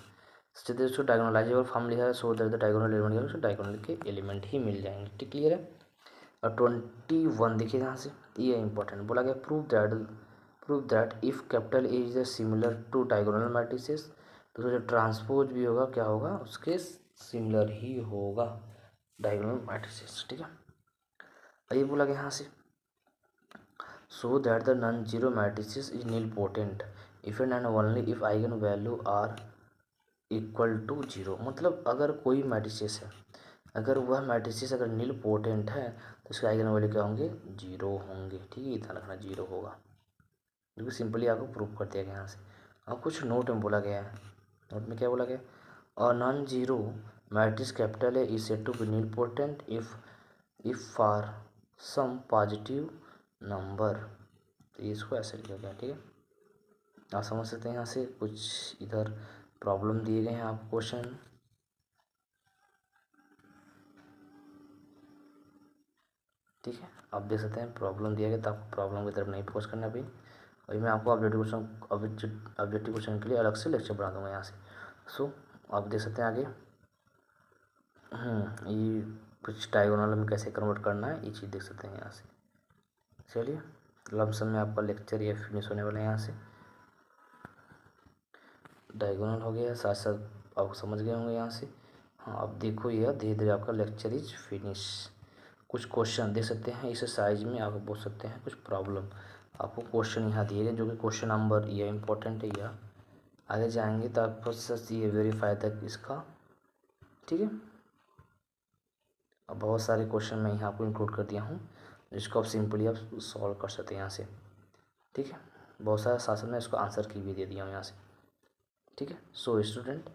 जैसे उसको डायगोनलाइजेबल फॉर्म लिखा है, सो दैट द डायगोनल एलिमेंट उसको डायगोनल के एलिमेंट ही मिल जाएंगे, ठीक, क्लियर है। और 21 देखिए यहाँ से, ये इंपॉर्टेंट बोला गया prove that if capital A is similar to diagonal matrices, तो जो ट्रांसपोज भी होगा क्या होगा, उसके सिमिलर ही होगा डायगोनल मैट्रिसेस, ठीक है। ये बोला गया यहाँ से so that the non zero matrices is nilpotent if and only if eigen value are equal to zero. मतलब अगर कोई मैट्रिसेस है, अगर वह मैट्रिसेस अगर नीलपोटेंट है तो उसके आइगन वैल्यू क्या होंगे, जीरो होंगे, ठीक है, ध्यान रखना जीरो होगा, जो कि सिंपली आपको प्रूव कर दिया गया यहाँ से। अब कुछ नोट में बोला गया है नोट में क्या बोला गया, a non zero matrix capital A is said to be nilpotent if for some positive number. तो इसको ऐसे लिखा गया, ठीक है। आप समझ सकते हैं यहाँ से कुछ इधर प्रॉब्लम दिए गए हैं आपको क्वेश्चन, ठीक है। आप देख सकते हैं प्रॉब्लम दिया गया, तो आपको प्रॉब्लम की तरफ नहीं फोकस करना भी। अभी मैं आपको ऑब्जेक्टिव क्वेश्चन के लिए अलग से लेक्चर बना दूंगा यहाँ से। सो आप देख सकते हैं आगे, ये कुछ डायगोनल में कैसे कन्वर्ट करना है ये चीज़ देख सकते हैं यहाँ से। चलिए लमसम में आपका लेक्चर ये फिनिश होने वाला है यहाँ से। डायगोनल हो गया, साथ साथ आप समझ गए होंगे यहाँ से। हाँ अब देखो यह धीरे धीरे आपका लेक्चर इज फिनिश। कुछ क्वेश्चन दे सकते हैं इस साइज में, आप बोल सकते हैं कुछ प्रॉब्लम। आपको क्वेश्चन यहाँ दिए गए जो कि क्वेश्चन नंबर यह इम्पोर्टेंट है, यह आगे जाएंगे तो आपको सच ये वेरीफाई तक इसका, ठीक है। अब बहुत सारे क्वेश्चन मैं यहाँ आपको इंक्लूड कर दिया हूँ जिसको आप सिंपली आप सॉल्व कर सकते हैं यहाँ से, ठीक है। बहुत सारे साथ में इसको आंसर की भी दे दिया हूँ यहाँ से, ठीक है। सो स्टूडेंट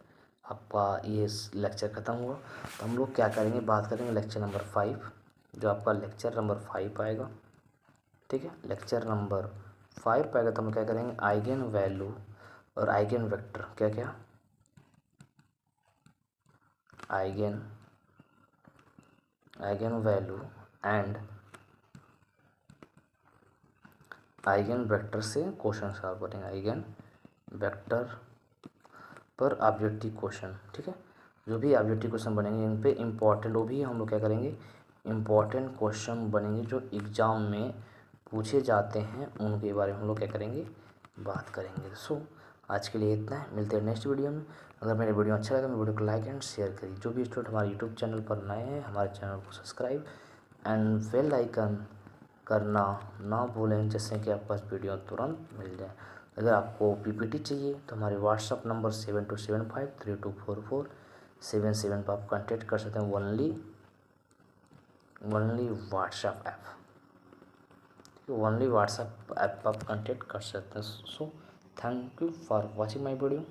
आपका ये लेक्चर ख़त्म हुआ, तो हम लोग क्या करेंगे, बात करेंगे लेक्चर नंबर 5, जो आपका लेक्चर नंबर 5 आएगा, ठीक है। लेक्चर नंबर 5 आएगा तो हम क्या करेंगे, आइगन वैल्यू और आइगन वेक्टर, क्या क्या, eigen value and eigen vector से क्वेश्चन सॉल्व करेंगे, आइगन वेक्टर पर ऑब्जेक्टिव क्वेश्चन, ठीक है। जो भी ऑब्जेक्टिव क्वेश्चन बनेंगे इन पे इम्पॉर्टेंट, वो भी हम लोग क्या करेंगे, इम्पॉर्टेंट क्वेश्चन बनेंगे जो एग्ज़ाम में पूछे जाते हैं, उनके बारे में हम लोग क्या करेंगे, बात करेंगे। सो आज के लिए इतना है, मिलते हैं नेक्स्ट वीडियो में। अगर मेरे वीडियो अच्छा लगा मेरे वीडियो को लाइक एंड शेयर करिए। जो भी स्टूडेंट हमारे यूट्यूब चैनल पर नए हैं हमारे चैनल को सब्सक्राइब एंड बेल आइकन करना ना भूलें, जिससे कि आपके पास वीडियो तुरंत मिल जाए। अगर आपको पीपीटी चाहिए तो हमारे व्हाट्सअप नंबर 7275324477 पर आप कांटेक्ट कर सकते हैं, only WhatsApp app, only WhatsApp app पर आप कांटेक्ट कर सकते हैं। So thank you for watching my video.